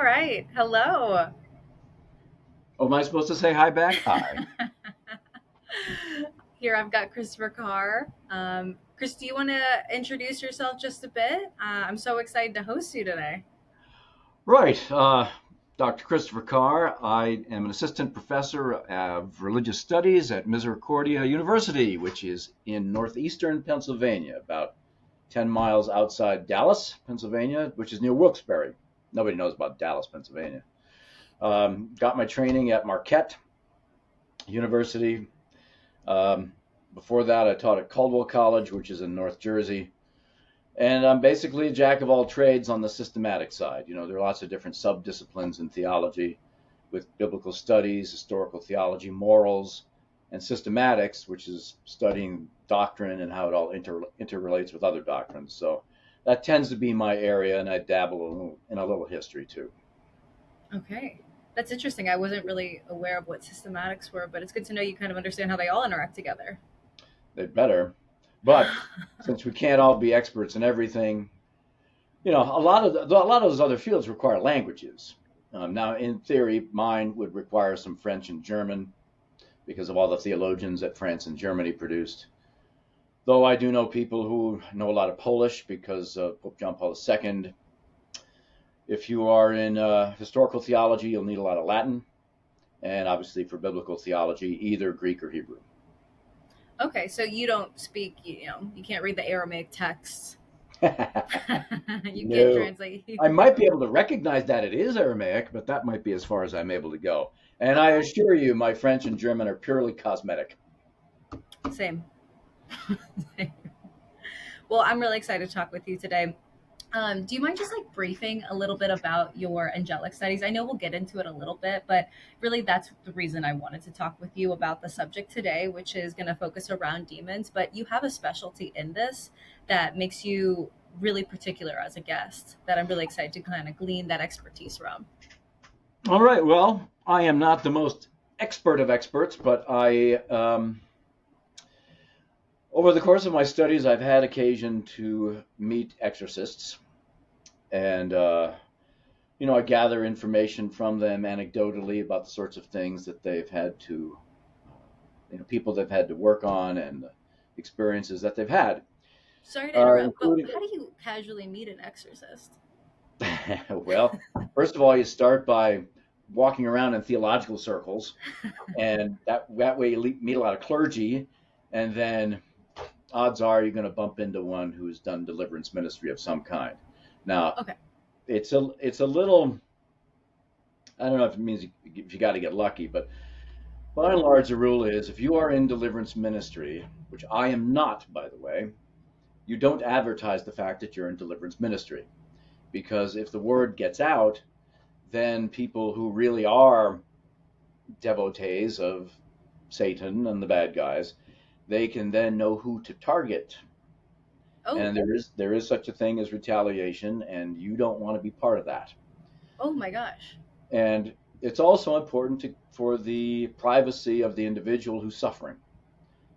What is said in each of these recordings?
right. Hello. Oh, am I supposed to say hi back? Hi. Here I've got Christopher Carr. Chris, do you want to introduce yourself just a bit? I'm so excited to host you today. Right. Dr. Christopher Carr. I am an assistant professor of religious studies at Misericordia University, which is in northeastern Pennsylvania, about 10 miles outside Dallas, Pennsylvania, which is near Wilkes-Barre. Nobody knows about Dallas, Pennsylvania. Got my training at Marquette University. Um, Before that, I taught at Caldwell College, which is in North Jersey. And I'm basically a jack of all trades on the systematic side. There are lots of different sub-disciplines in theology with biblical studies, historical theology, morals, and systematics, which is studying doctrine and how it all interrelates with other doctrines. So that tends to be my area, and I dabble in a little history too. Okay. That's interesting. I wasn't really aware of what systematics were, but it's good to know you kind of understand how they all interact together. They'd better. But since we can't all be experts in everything, a lot of those other fields require languages. Now, in theory, mine would require some French and German because of all the theologians that France and Germany produced. Though I do know people who know a lot of Polish because of Pope John Paul II. If you are in historical theology, you'll need a lot of Latin, and obviously for biblical theology, either Greek or Hebrew. Okay, so you don't speak, you can't read the Aramaic texts. You can't No. translate I Hebrew. might be able to recognize that it is Aramaic, but that might be as far as I'm able to go. And I Okay. assure you, my French and German are purely cosmetic. Same. Well, I'm really excited to talk with you today. Do you mind just like briefing a little bit about your angelic studies? I know we'll get into it a little bit, but really that's the reason I wanted to talk with you about the subject today, which is going to focus around demons. But you have a specialty in this that makes you really particular as a guest that I'm really excited to kind of glean that expertise from. All right. Well, I am not the most expert of experts, but over the course of my studies, I've had occasion to meet exorcists, and I gather information from them anecdotally about the sorts of things that they've had to, people they've had to work on, and experiences that they've had, Sorry to interrupt, but including. how do you casually meet an exorcist? Well, first of all, you start by walking around in theological circles, and that way you meet a lot of clergy, and then odds are you're going to bump into one who's done deliverance ministry of some kind. Now, Okay. it's a little. I don't know if it means if you got to get lucky, but by and large, the rule is if you are in deliverance ministry, which I am not, by the way, you don't advertise the fact that you're in deliverance ministry, because if the word gets out, then people who really are devotees of Satan and the bad guys, they can then know who to target. Oh, And there is such a thing as retaliation, and you don't want to be part of that. oh my gosh. And it's also important for the privacy of the individual who's suffering.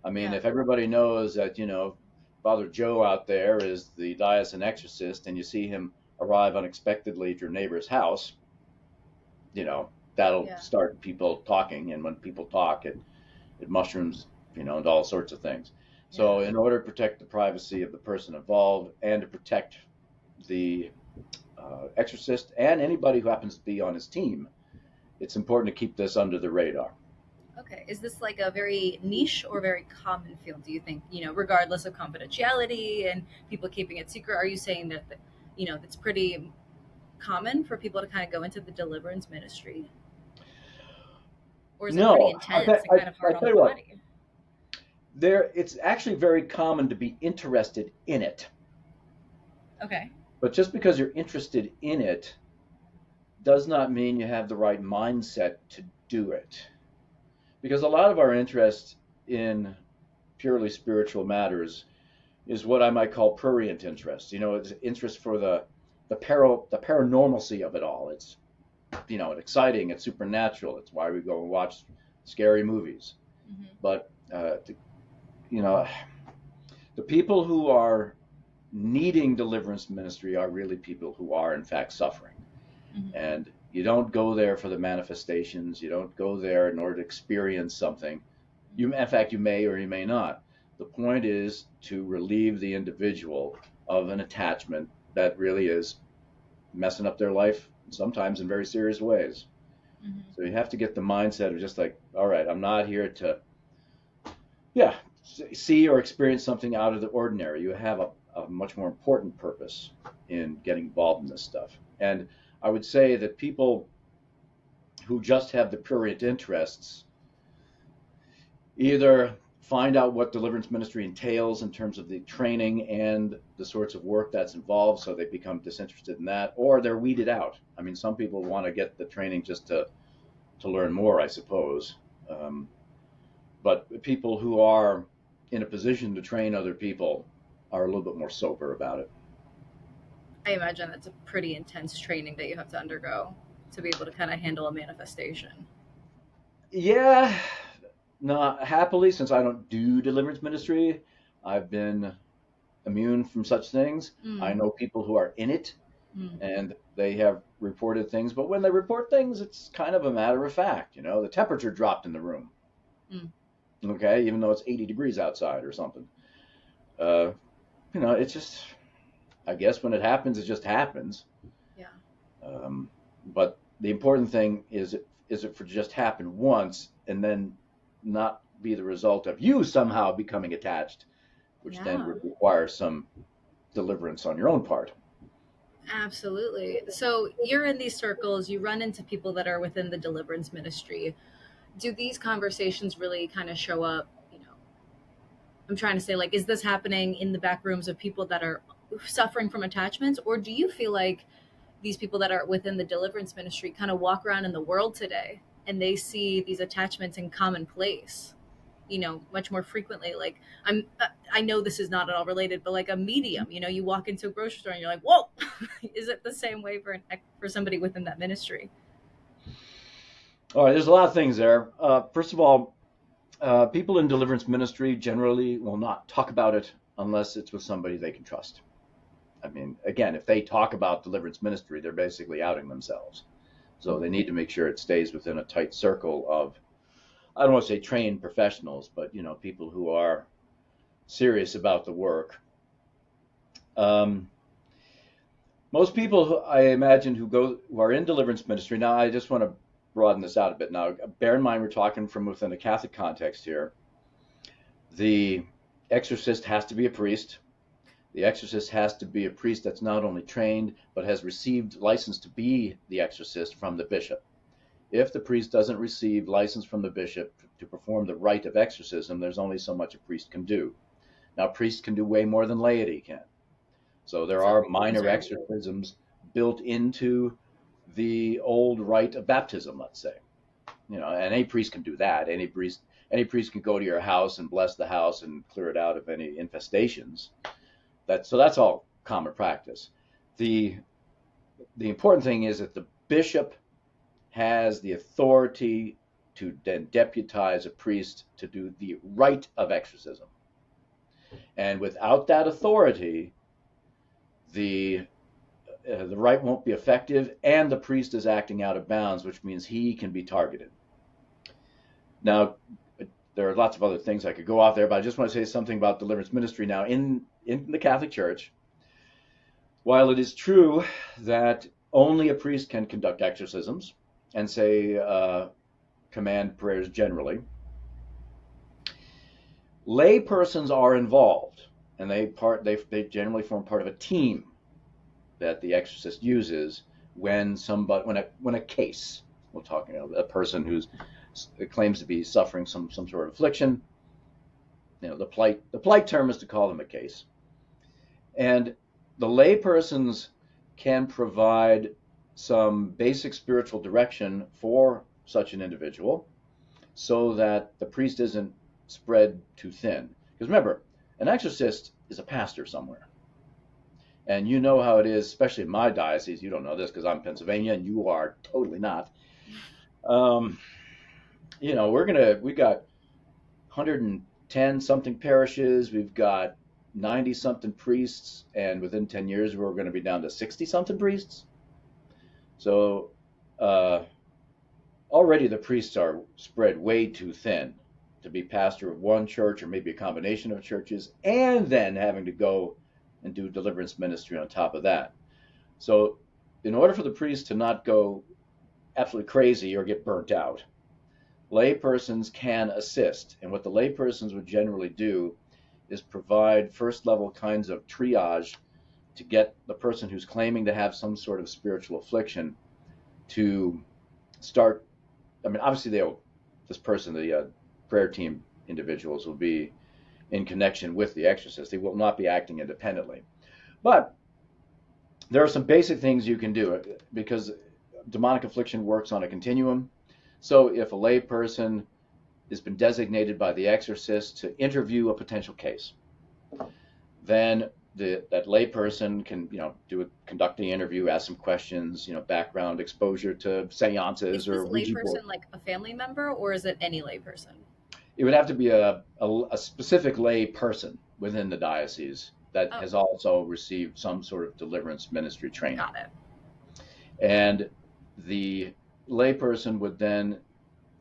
I mean, Yeah. if everybody knows that, Father Joe out there is the diocesan exorcist, and you see him arrive unexpectedly at your neighbor's house, that'll Yeah. start people talking. And when people talk, it mushrooms, into all sorts of things. So, Yeah. in order to protect the privacy of the person involved and to protect the exorcist and anybody who happens to be on his team, it's important to keep this under the radar. Okay. Is this like a very niche or very common field, do you think? Regardless of confidentiality and people keeping it secret, are you saying that, that's pretty common for people to kind of go into the deliverance ministry? Or is it pretty No, intense and kind of I hard on tell the you what, body? it's actually very common to be interested in it. Okay. But just because you're interested in it does not mean you have the right mindset to do it. Because a lot of our interest in purely spiritual matters is what I might call prurient interest. It's interest for the paranormalcy of it all. It's it's exciting, it's supernatural. It's why we go and watch scary movies. Hmm. But you know, the people who are needing deliverance ministry are really people who are in fact suffering. Hmm. And You don't go there for the manifestations. You don't go there in order to experience something. In fact, you may or you may not. The point is to relieve the individual of an attachment that really is messing up their life, sometimes in very serious ways. Hmm. So you have to get the mindset of just like, all right, I'm not here to, yeah, see or experience something out of the ordinary. You have a much more important purpose in getting involved in this stuff. And I would say that people who just have the prurient interests either find out what deliverance ministry entails in terms of the training and the sorts of work that's involved, so they become disinterested in that, or they're weeded out. I mean, some people want to get the training just to learn more, I suppose. Um, but people who are in a position to train other people are a little bit more sober about it. I imagine that's a pretty intense training that you have to undergo to be able to kind of handle a manifestation. Yeah, not happily, since I don't do deliverance ministry, I've been immune from such things. I Mm, know people who are in it mm, and they have reported things, but when they report things, it's kind of a matter of fact. The temperature dropped in the room, mm. okay, even though it's 80 degrees outside or something. Uh, it's just, I guess when it happens, it just happens. Yeah. Um, but the important thing is it for just happen once and then not be the result of you somehow becoming attached, which then Yeah. would require some deliverance on your own part. Absolutely. So you're in these circles, you run into people that are within the deliverance ministry. Do these conversations really kind of show up? I'm trying to say, like, is this happening in the back rooms of people that are suffering from attachments? Or do you feel like these people that are within the deliverance ministry kind of walk around in the world today and they see these attachments in commonplace? Much more frequently. Like, I know this is not at all related, but like a medium, you walk into a grocery store and you're like, whoa, is it the same way for somebody within that ministry? All right, there's a lot of things there. First of all, people in deliverance ministry generally will not talk about it unless it's with somebody they can trust. I mean, again, if they talk about deliverance ministry, they're basically outing themselves. So they need to make sure it stays within a tight circle of, I don't want to say trained professionals, but people who are serious about the work. Um, Most people, I imagine, who are in deliverance ministry. Now, I just want to broaden this out a bit. Now, bear in mind we're talking from within a Catholic context here. The exorcist has to be a priest. The exorcist has to be a priest that's not only trained but has received license to be the exorcist from the bishop. If the priest doesn't receive license from the bishop to perform the rite of exorcism, there's only so much a priest can do. Now, priests can do way more than laity can. So there So are I'm minor sorry. exorcisms built into the old rite of baptism, let's say. And any priest can do that. Any priest can go to your house and bless the house and clear it out of any infestations. That's all common practice. The the important thing is that the bishop has the authority to then deputize a priest to do the rite of exorcism. And without that authority, the the rite won't be effective, and the priest is acting out of bounds, which means he can be targeted. Now, there are lots of other things I could go off there, but I just want to say something about deliverance ministry now in the Catholic Church. While it is true that only a priest can conduct exorcisms and say command prayers generally, lay persons are involved, and they generally form part of a team that the exorcist uses when a case, we're talking about a person who's claims to be suffering some sort of affliction. The polite term is to call them a case, and the lay persons can provide some basic spiritual direction for such an individual so that the priest isn't spread too thin. Because remember, an exorcist is a pastor somewhere. And you know how it is, especially in my diocese. You don't know this because I'm in Pennsylvania and you are totally not. Um, we got 110 something parishes. We've got 90 something priests. And within 10 years, we're going to be down to 60 something priests. So uh, already the priests are spread way too thin to be pastor of one church or maybe a combination of churches, and then having to go and do deliverance ministry on top of that. So, in order for the priest to not go absolutely crazy or get burnt out, laypersons can assist. And what the laypersons would generally do is provide first level kinds of triage to get the person who's claiming to have some sort of spiritual affliction to start. I mean, obviously, this person, the prayer team individuals, will be in connection with the exorcist. They will not be acting independently. But there are some basic things you can do because demonic affliction works on a continuum. So if a lay person has been designated by the exorcist to interview a potential case, then that lay person can, conduct the interview, ask some questions, background exposure to Is seances this or Ouija board. layperson like a family member, or is it any layperson? It would have to be a specific lay person within the diocese that Oh, has also received some sort of deliverance ministry training. got it. And the layperson would then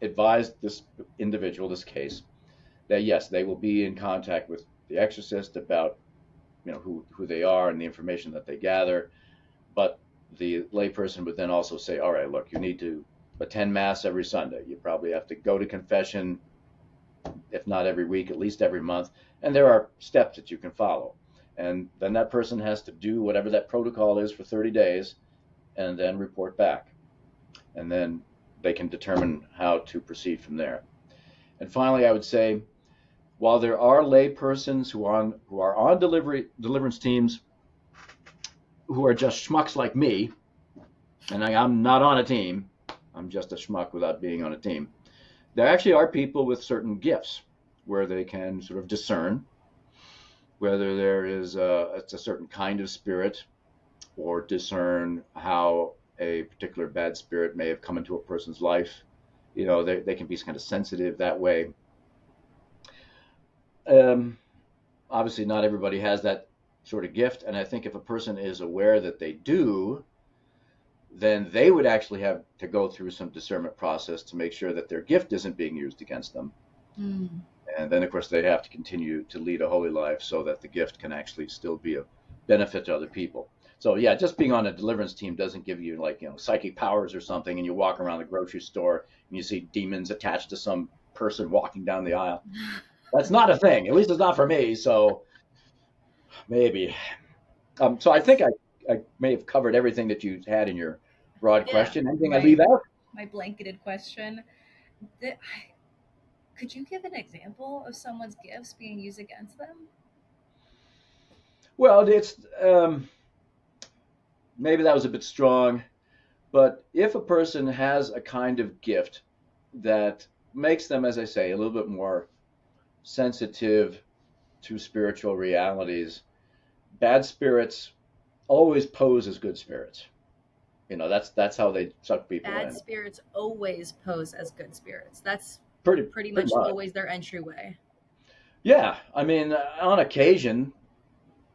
advise this individual, this case, that yes, they will be in contact with the exorcist about who they are and the information that they gather. But the layperson would then also say, all right, look, you need to attend mass every Sunday. You probably have to go to confession, if not every week, at least every month. And there are steps that you can follow. And then that person has to do whatever that protocol is for 30 days and then report back. And then they can determine how to proceed from there. And finally, I would say, while there are lay persons who are on deliverance teams who are just schmucks like me, and I'm not on a team, I'm just a schmuck without being on a team, there actually are people with certain gifts where they can sort of discern whether there is it's a certain kind of spirit, or discern how a particular bad spirit may have come into a person's life. They can be kind of sensitive that way. Obviously, not everybody has that sort of gift, and I think if a person is aware that they do, then they would actually have to go through some discernment process to make sure that their gift isn't being used against them. Mm. And then, of course, they have to continue to lead a holy life so that the gift can actually still be a benefit to other people. So, yeah, just being on a deliverance team doesn't give you psychic powers or something, and you walk around the grocery store and you see demons attached to some person walking down the aisle. That's not a thing. At least it's not for me. So maybe. So I think I may have covered everything that you had in your broad Yeah, question. Anything I my leave out? my blanketed question. Th- Could you give an example of someone's gifts being used against them? Well, it's maybe that was a bit strong, but if a person has a kind of gift that makes them, as I say, a little bit more sensitive to spiritual realities, bad spirits always pose as good spirits. That's how they suck people Bad in. spirits always pose as good spirits. That's Pretty pretty pretty much much. always their entryway. Yeah, I mean, on occasion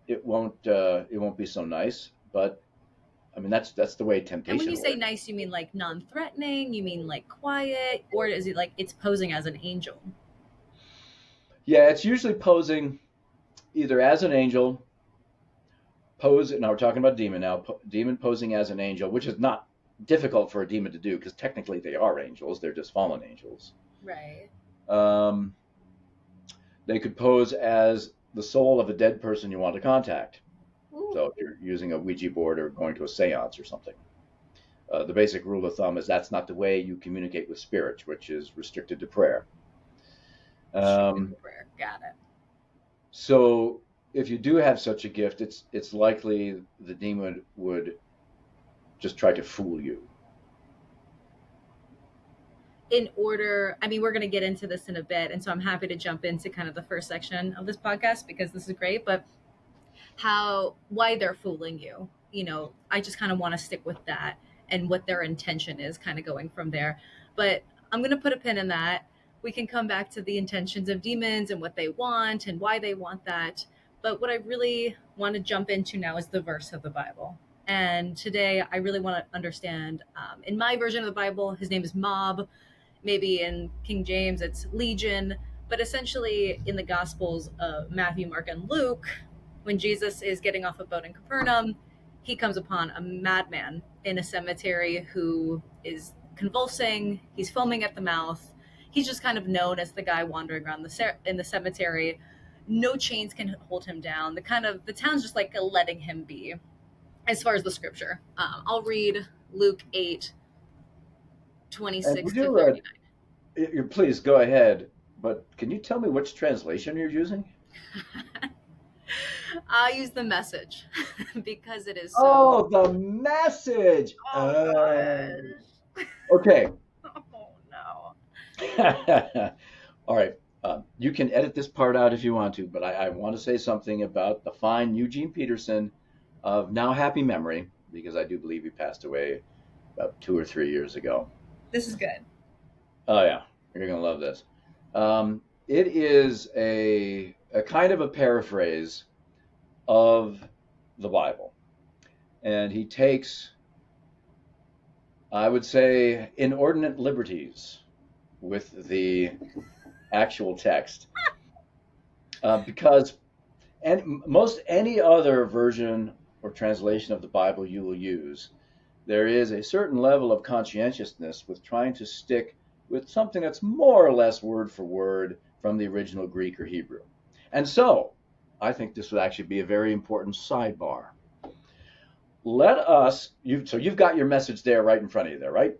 it won't be so nice, but I mean that's the way And when temptation you say works. nice, you mean like non-threatening? You mean like quiet? Or is it like it's posing as an angel? Yeah, it's usually posing either as an angel, now we're talking about demon now, demon posing as an angel, which is not difficult for a demon to do because technically they are angels, they're just fallen angels. Right. Um, they could pose as the soul of a dead person you want to contact. Ooh. So if you're using a Ouija board or going to a seance or something. The basic rule of thumb is that's not the way you communicate with spirits, which is restricted to prayer. Restricted Um, to prayer. Got it. so if you do have such a gift, it's likely the demon would just try to fool you. In order, I mean, we're going to get into this in a bit. And so I'm happy to jump into kind of the first section of this podcast because this is great. But why they're fooling you, I just kind of want to stick with that and what their intention is, kind of going from there. But I'm going to put a pin in that. We can come back to the intentions of demons and what they want and why they want that. But what I really want to jump into now is the verse of the Bible. And today I really want to understand, in my version of the Bible, his name is Mob. Maybe in King James, it's Legion. But essentially, in the Gospels of Matthew, Mark, and Luke, when Jesus is getting off a boat in Capernaum, he comes upon a madman in a cemetery who is convulsing. He's foaming at the mouth. He's just kind of known as the guy wandering around in the cemetery. No chains can hold him down. The town's just like letting him be. As far as the scripture, I'll read Luke 8, And 26 would to you, 39. please go ahead, but can you tell me which translation you're using? I use the message because it is so. Oh, the message. Oh gosh. Okay. Oh no. All right. You can edit this part out if you want to, but I want to say something about the fine Eugene Peterson of now happy memory, because I do believe he passed away about 2 or 3 years ago. This is good. Oh, yeah. You're going to love this. It is a kind of a paraphrase of the Bible. And he takes, I would say, inordinate liberties with the actual text. Because most any other version or translation of the Bible you will use, there is a certain level of conscientiousness with trying to stick with something that's more or less word for word from the original Greek or Hebrew. And so, I think this would actually be a very important sidebar. So you've got your message there right in front of you there, right?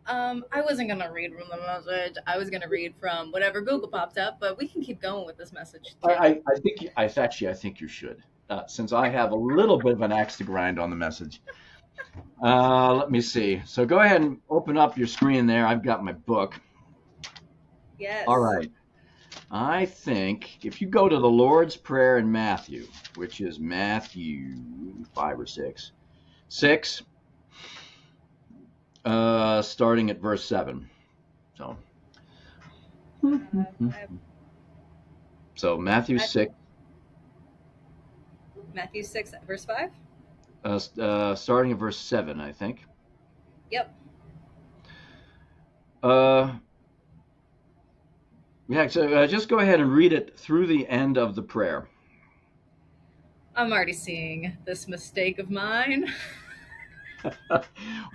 I wasn't gonna read from the message. I was gonna read from whatever Google popped up, but we can keep going with this message too. I think you should, since I have a little bit of an axe to grind on the message. Let me see. So go ahead and open up your screen there. I've got my book. Yes. All right. I think if you go to the Lord's Prayer in Matthew, which is Matthew 5 or 6, starting at verse 7. So, so Matthew 6, Matthew 6, verse 5. starting at verse 7, I think. Yep. Yeah, so just go ahead and read it through the end of the prayer. I'm already seeing this mistake of mine.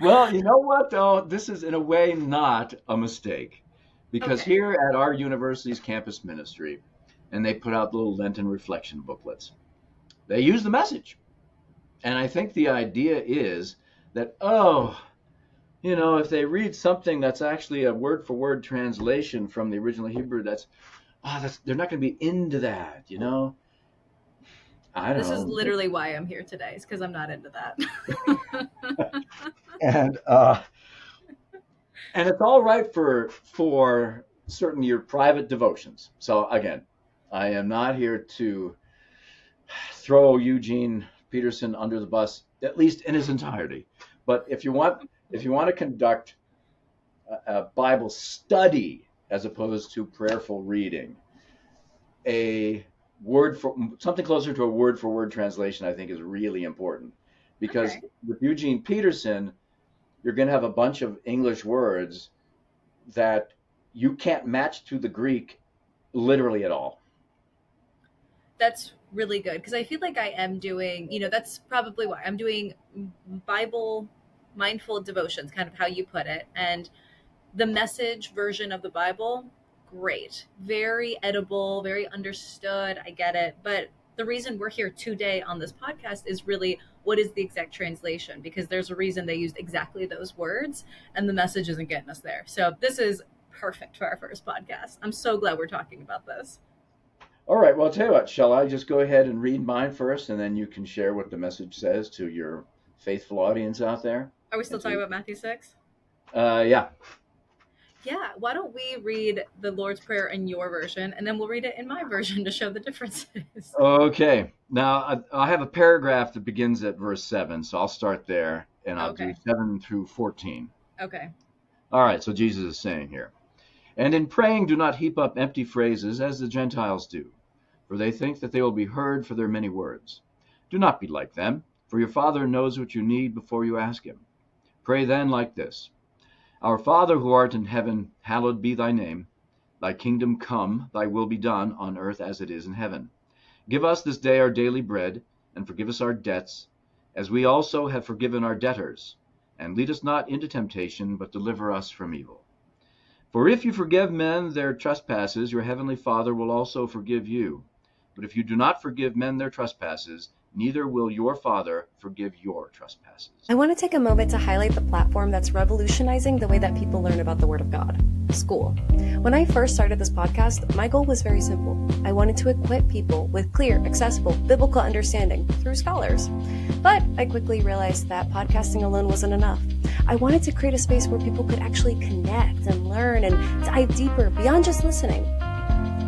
Well, you know what, though? This is in a way not a mistake. Because Okay. here at our university's campus ministry, and they put out little Lenten reflection booklets, they use the message. And I think the idea is that, if they read something that's actually a word for word translation from the original Hebrew, they're not going to be into that, I don't This is know. literally why I'm here today. It's because I'm not into that. And it's all right for certain your private devotions. So again, I am not here to throw Eugene Peterson under the bus, at least in his entirety. But if you want to conduct a Bible study as opposed to prayerful reading, something closer to a word for word translation, I think, is really important, because Okay. with Eugene Peterson, you're going to have a bunch of English words that you can't match to the Greek literally at all. That's really good because I feel like I am doing, that's probably why I'm doing Bible mindful devotions, kind of how you put it. And the message version of the Bible, great. Very edible, very understood. I get it. But the reason we're here today on this podcast is really what is the exact translation? Because there's a reason they used exactly those words and the message isn't getting us there. So this is perfect for our first podcast. I'm so glad we're talking about this. All right, well, I'll tell you what, shall I just go ahead and read mine first, and then you can share what the message says to your faithful audience out there? Are we still talking about Matthew 6? Yeah. Yeah, why don't we read the Lord's Prayer in your version, and then we'll read it in my version to show the differences. Okay. Now, I have a paragraph that begins at verse 7, so I'll start there, and I'll do Okay. 7 through 14. Okay. All right, so Jesus is saying here, "And in praying, do not heap up empty phrases as the Gentiles do, for they think that they will be heard for their many words. Do not be like them, for your Father knows what you need before you ask him. Pray then like this: Our Father who art in heaven, hallowed be thy name. Thy kingdom come, thy will be done on earth as it is in heaven. Give us this day our daily bread, and forgive us our debts, as we also have forgiven our debtors. And lead us not into temptation, but deliver us from evil. For if you forgive men their trespasses, your heavenly Father will also forgive you. But if you do not forgive men their trespasses, neither will your Father forgive your trespasses. I want to take a moment to highlight the platform that's revolutionizing the way that people learn about the Word of God: school. When I first started this podcast, my goal was very simple. I wanted to equip people with clear, accessible, biblical understanding through scholars. But I quickly realized that podcasting alone wasn't enough. I wanted to create a space where people could actually connect and learn and dive deeper beyond just listening.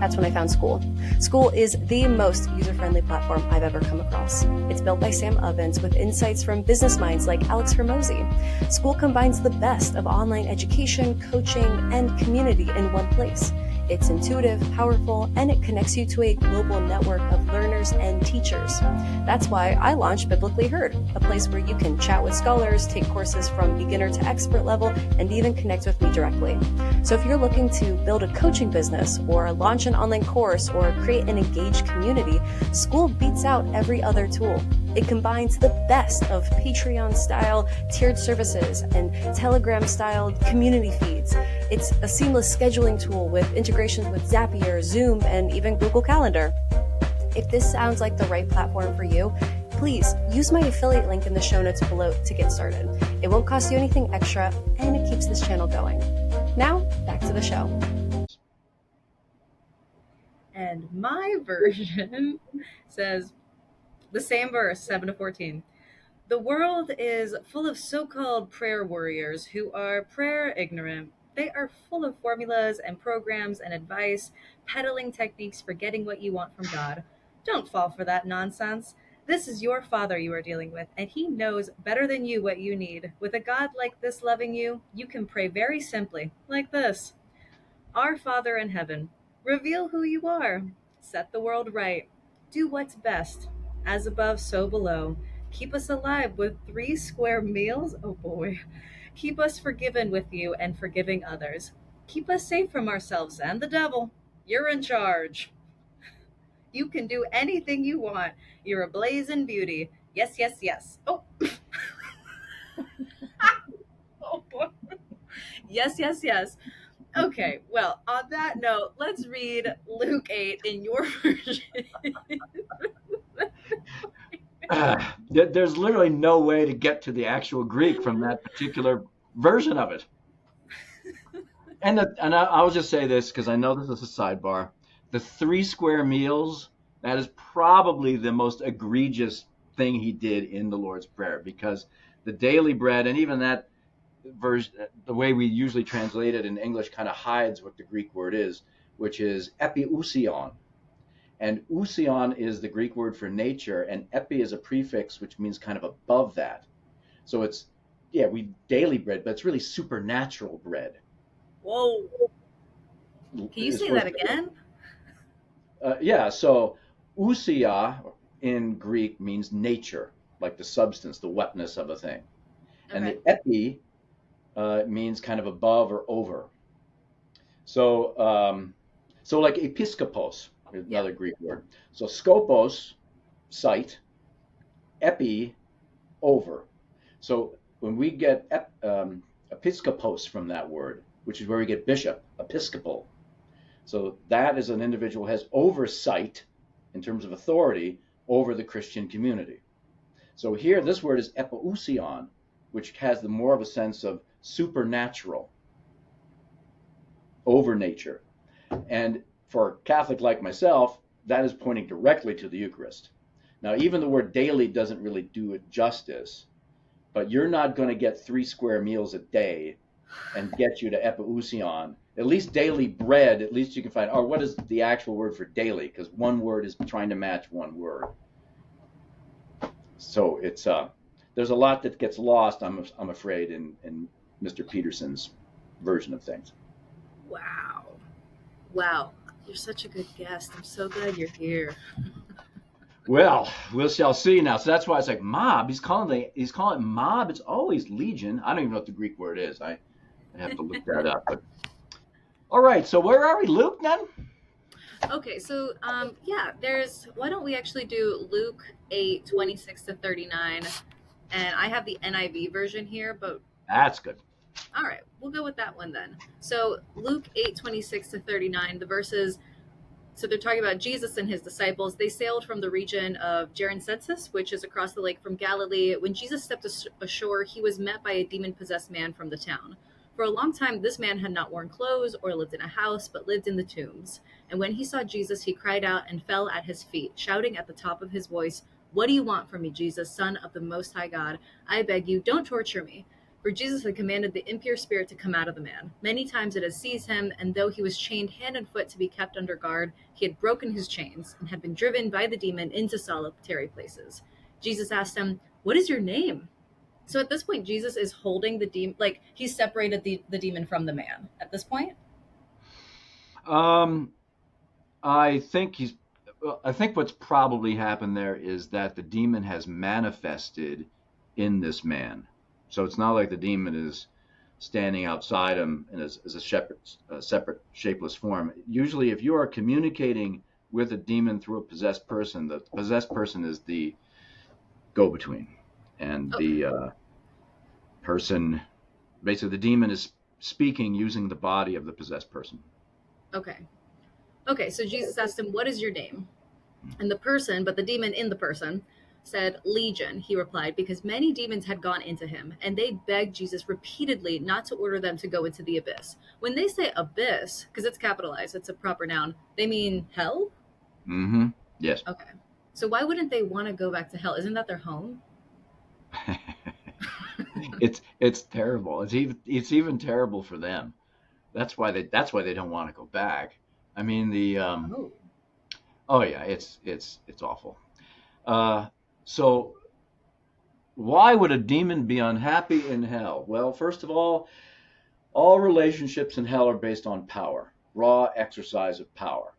That's when I found School. School is the most user-friendly platform I've ever come across. It's built by Sam Ovens with insights from business minds like Alex Hermosi. School combines the best of online education, coaching, and community in one place. It's intuitive, powerful, and it connects you to a global network of learners and teachers. That's why I launched Biblically Heard, a place where you can chat with scholars, take courses from beginner to expert level, and even connect with me directly. So if you're looking to build a coaching business or launch an online course or create an engaged community, School beats out every other tool. It combines the best of Patreon-style tiered services and Telegram-style community feeds. It's a seamless scheduling tool with integrations with Zapier, Zoom, and even Google Calendar. If this sounds like the right platform for you, please use my affiliate link in the show notes below to get started. It won't cost you anything extra, and it keeps this channel going. Now, back to the show. And my version says the same verse, 7-14. The world is full of so-called prayer warriors who are prayer ignorant. They are full of formulas and programs and advice, peddling techniques for getting what you want from God. Don't fall for that nonsense. This is your Father you are dealing with, and he knows better than you what you need. With a God like this loving you, you can pray very simply, like this: Our Father in heaven, reveal who you are. Set the world right. Do what's best. As above, so below. Keep us alive with 3 square meals. Oh boy. Keep us forgiven with you and forgiving others. Keep us safe from ourselves and the devil. You're in charge. You can do anything you want. You're a blazing beauty. Yes, yes, yes. Oh. Oh boy. Yes, yes, yes. Okay, well, on that note, let's read Luke 8 in your version. There's literally no way to get to the actual Greek from that particular version of it. I'll just say this because I know this is a sidebar. The 3 square meals, that is probably the most egregious thing he did in the Lord's Prayer, because the daily bread, and even that version, the way we usually translate it in English, kind of hides what the Greek word is, which is epiousion. And ousion is the Greek word for nature, and epi is a prefix which means kind of above that. So it's, yeah, we daily bread, but it's really supernatural bread. Whoa. Can you say that again? Yeah, so ousia in Greek means nature, like the substance, the wetness of a thing. Okay. And the epi means kind of above or over. So, so like episkopos, another Greek word. So skopos, sight, epi, over. So when we get episkopos from that word, which is where we get bishop, episcopal. So that is an individual who has oversight in terms of authority over the Christian community. So here, this word is epousion, which has the more of a sense of supernatural, over nature. And for a Catholic like myself, that is pointing directly to the Eucharist. Now, even the word daily doesn't really do it justice, but you're not going to get 3 square meals a day and get you to epousion. At least daily bread, at least you can find, what is the actual word for daily? Because one word is trying to match one word. So it's there's a lot that gets lost, I'm afraid, in Mr. Peterson's version of things. Wow. You're such a good guest. I'm so glad you're here. Well, we shall see now. So that's why it's like mob. He's calling it mob. It's always legion. I don't even know what the Greek word is. I have to look that up. But all right. So where are we, Luke? Then Okay, so yeah, there's why don't we actually do Luke 8:26 to 39, and I have the NIV version here, but that's good. all right, we'll go with that one then. So Luke 8:26 to 39, the verses. So they're talking about Jesus and his disciples. They sailed from the region of Geroncensus, which is across the lake from Galilee. When Jesus stepped ashore, he was met by a demon-possessed man from the town. For a long time, this man had not worn clothes or lived in a house, but lived in the tombs. And when he saw Jesus, he cried out and fell at his feet, shouting at the top of his voice, "What do you want from me, Jesus, Son of the Most High God? I beg you, don't torture me." For Jesus had commanded the impure spirit to come out of the man. Many times it had seized him, and though he was chained hand and foot to be kept under guard, he had broken his chains and had been driven by the demon into solitary places. Jesus asked him, "What is your name?" So at this point, Jesus is holding the demon, like he's separated the demon from the man at this point. Um, I think he's. I think what's probably happened there is that the demon has manifested in this man. So it's not like the demon is standing outside him and as a separate, shapeless form. Usually, if you are communicating with a demon through a possessed person, the possessed person is the go-between, and Okay. the person, basically, the demon is speaking using the body of the possessed person. Okay. Okay, so Jesus asked him, "What is your name?" And the person, but the demon in the person, said, "Legion," he replied, because many demons had gone into him, and they begged Jesus repeatedly not to order them to go into the abyss. When they say abyss, because it's capitalized, it's a proper noun, they mean hell? Mm-hmm. Yes. Okay. So why wouldn't they want to go back to hell? Isn't that their home? It's terrible. It's even terrible for them. That's why they don't want to go back. I mean the Oh. oh yeah, it's awful. Uh, so why would a demon be unhappy in hell? Well, first of all relationships in hell are based on power, raw exercise of power.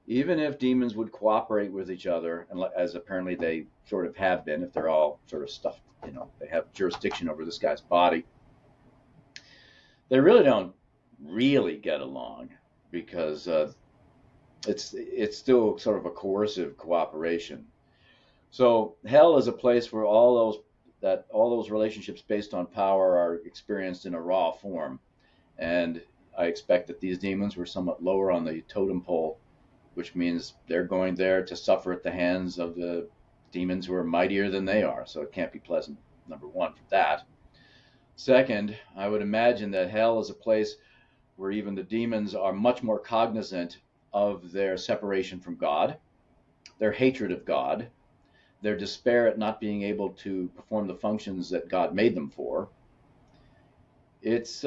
Even if demons would cooperate with each other, and as apparently they sort of have been, if they're all sort of stuffed, they have jurisdiction over this guy's body, they really don't really get along because it's still sort of a coercive cooperation. So hell is a place where all those relationships based on power are experienced in a raw form, and I expect that these demons were somewhat lower on the totem pole, which means they're going there to suffer at the hands of the demons who are mightier than they are. So it can't be pleasant, number one, for that. Second, I would imagine that hell is a place where even the demons are much more cognizant of their separation from God, their hatred of God, their despair at not being able to perform the functions that God made them for. It's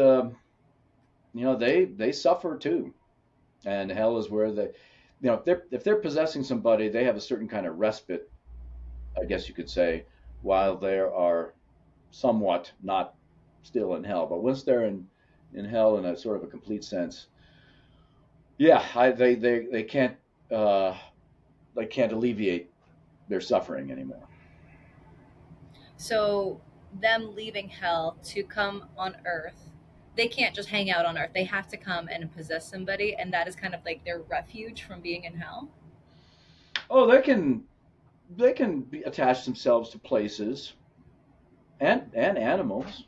they suffer too, and hell is where if they're possessing somebody, they have a certain kind of respite, I guess you could say, while they are somewhat not still in hell. But once they're in hell in a sort of a complete sense, yeah, they can't alleviate their suffering anymore. So them leaving hell to come on earth, they can't just hang out on earth. They have to come and possess somebody, and that is kind of like their refuge from being in hell. Oh, they can attach themselves to places and animals.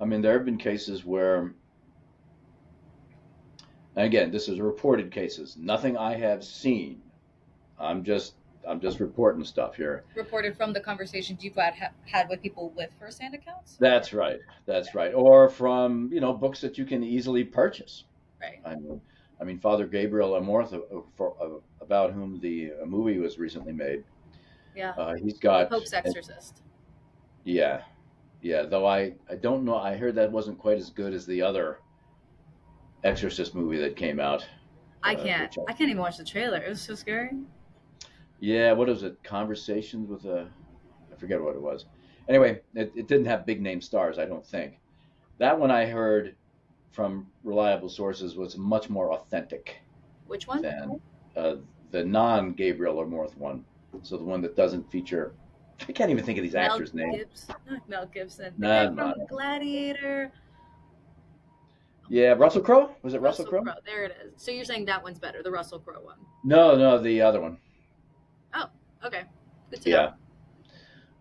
I mean, there have been cases where, and again, this is reported cases, nothing I have seen. I'm just reporting stuff here. Reported from the conversations you've had with people with firsthand accounts? That's right. That's right. Or from books that you can easily purchase. Right. I mean, Father Gabriele Amorth, about whom the movie was recently made. Yeah. He's The got Pope's Exorcist. yeah, yeah. Though I don't know. I heard that wasn't quite as good as the other Exorcist movie that came out. I can't. I can't even watch the trailer. It was so scary. Yeah, what was it? Conversations with I forget what it was. Anyway, it didn't have big name stars, I don't think. That one I heard from reliable sources was much more authentic Which one? than the non-Gabriel Amorth one. So the one that doesn't feature, I can't even think of these Mel actors' names. Gibson, not Mel Gibson, the guy No, from no, no. Gladiator. Oh my Yeah, God, Russell Crowe? Was it Russell Russell Crowe? Crowe. There it is. So you're saying that one's better, the Russell Crowe one? No, no, the other one. Oh, okay, good to know.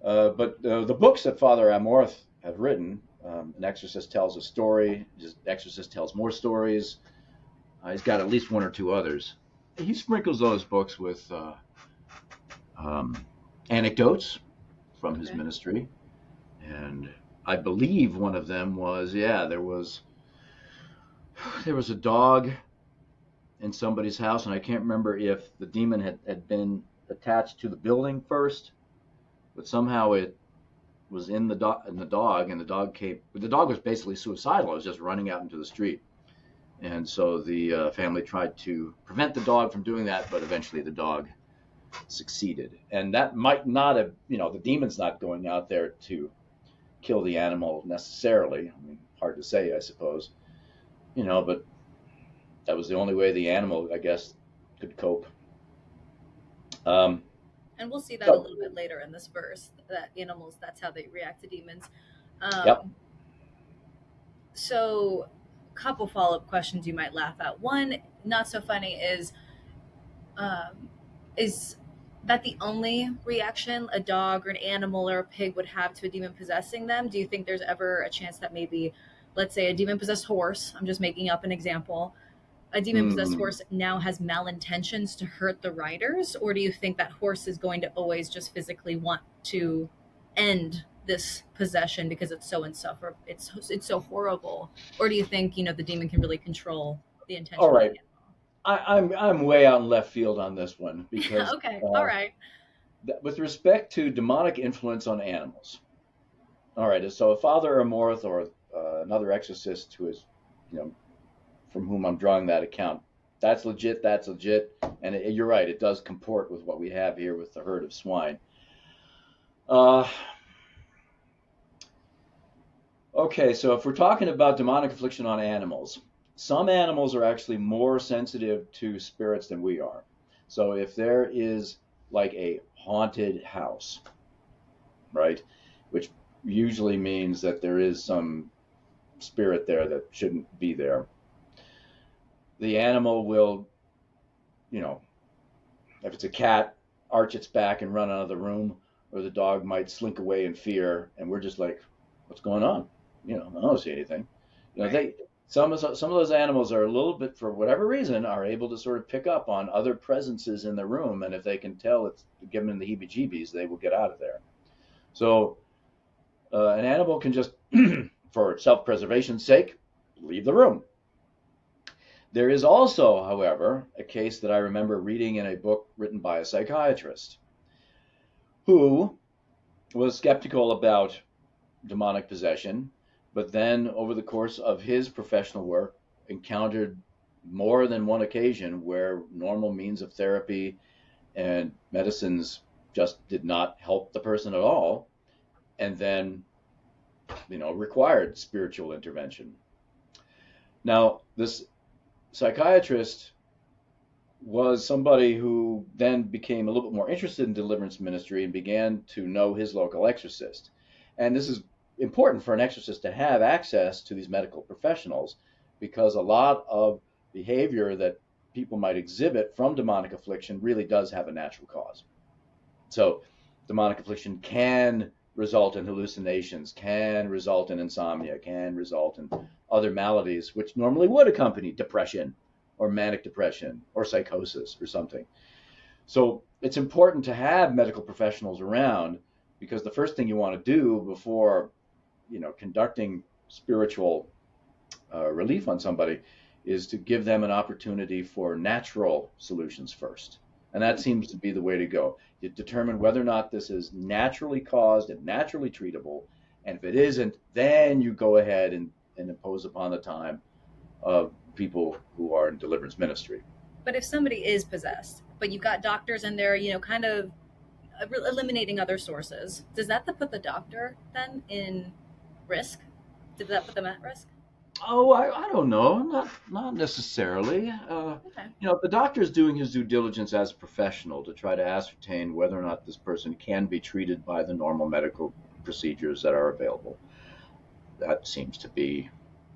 Yeah. But the books that Father Amorth had written, An Exorcist Tells a Story, Exorcist Tells More Stories. He's got at least one or two others. He sprinkles those books with um, anecdotes from his Okay. ministry. And I believe one of them was, there was a dog in somebody's house, and I can't remember if the demon had been attached to the building first, but somehow it was in the dog, and the dog came. The dog was basically suicidal. It was just running out into the street, and so the family tried to prevent the dog from doing that, but eventually the dog succeeded. And that might not have, the demon's not going out there to kill the animal necessarily. I mean, hard to say, I suppose, but that was the only way the animal, I guess, could cope. Um, And we'll see that a so, little bit later in this verse, that animals, that's how they react to demons. yep. So, a couple follow-up questions you might laugh at. One, not so funny, is that the only reaction a dog or an animal or a pig would have to a demon possessing them? Do you think there's ever a chance that maybe, let's say, a demon-possessed horse, I'm just making up an example, a demon-possessed Mm, horse now has malintentions to hurt the riders? Or do you think that horse is going to always just physically want to end this possession because it's so insufferable, it's so horrible? Or do you think, the demon can really control the all intention of right. the I'm way out in left field on this one animal? because Okay, all right. with respect to demonic influence on animals, all right. So a Father Amorth or another exorcist who is, you know, from whom I'm drawing that account, that's legit. That's legit, and you're right. It does comport with what we have here with the herd of swine. Uh, okay, so if we're talking about demonic affliction on animals, some animals are actually more sensitive to spirits than we are. So if there is like a haunted house, right, which usually means that there is some spirit there that shouldn't be there, the animal will, you know, if it's a cat, arch its back and run out of the room, or the dog might slink away in fear, and we're just like, what's going on? You know, I don't see anything. You know, Right. some of those animals are a little bit, for whatever reason, are able to sort of pick up on other presences in the room, and if they can tell it's giving them the heebie-jeebies, they will get out of there. So an animal can just, for self-preservation's sake, leave the room. There is also, however, a case that I remember reading in a book written by a psychiatrist who was skeptical about demonic possession, but then over the course of his professional work encountered more than one occasion where normal means of therapy and medicines just did not help the person at all, and then, you know, required spiritual intervention. Now, this psychiatrist was somebody who then became a little bit more interested in deliverance ministry and began to know his local exorcist. And this is important for an exorcist to have access to these medical professionals, because a lot of behavior that people might exhibit from demonic affliction really does have a natural cause. So demonic affliction can result in hallucinations, can result in insomnia, can result in other maladies, which normally would accompany depression or manic depression or psychosis or something. So it's important to have medical professionals around, because the first thing you want to do before, you know, conducting spiritual relief on somebody is to give them an opportunity for natural solutions first. And that seems to be the way to go. You determine whether or not this is naturally caused and naturally treatable. And if it isn't, then you go ahead and impose upon the time of people who are in deliverance ministry. But if somebody is possessed, but you've got doctors in there, kind of eliminating other sources, does that put the doctor then in risk? Did that put them at risk? Oh, I don't know. Not necessarily. Okay. If the doctor is doing his due diligence as a professional to try to ascertain whether or not this person can be treated by the normal medical procedures that are available, that seems to be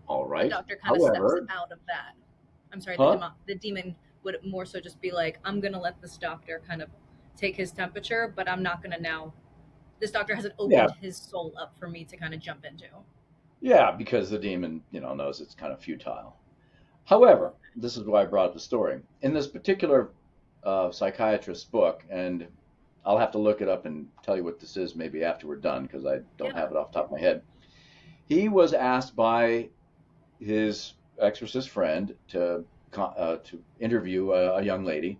all The right. doctor kind of steps However, out of that. I'm sorry, huh? the demon would more so just be like, I'm gonna let this doctor kind of take his temperature, but I'm not gonna now. This doctor hasn't Yeah, opened his soul up for me to kind of jump into. yeah, because the demon, knows it's kind of futile. However, this is why I brought up the story. In this particular psychiatrist's book, and I'll have to look it up and tell you what this is maybe after we're done because I don't Yeah. have it off the top of my head. He was asked by his exorcist friend to interview a young lady,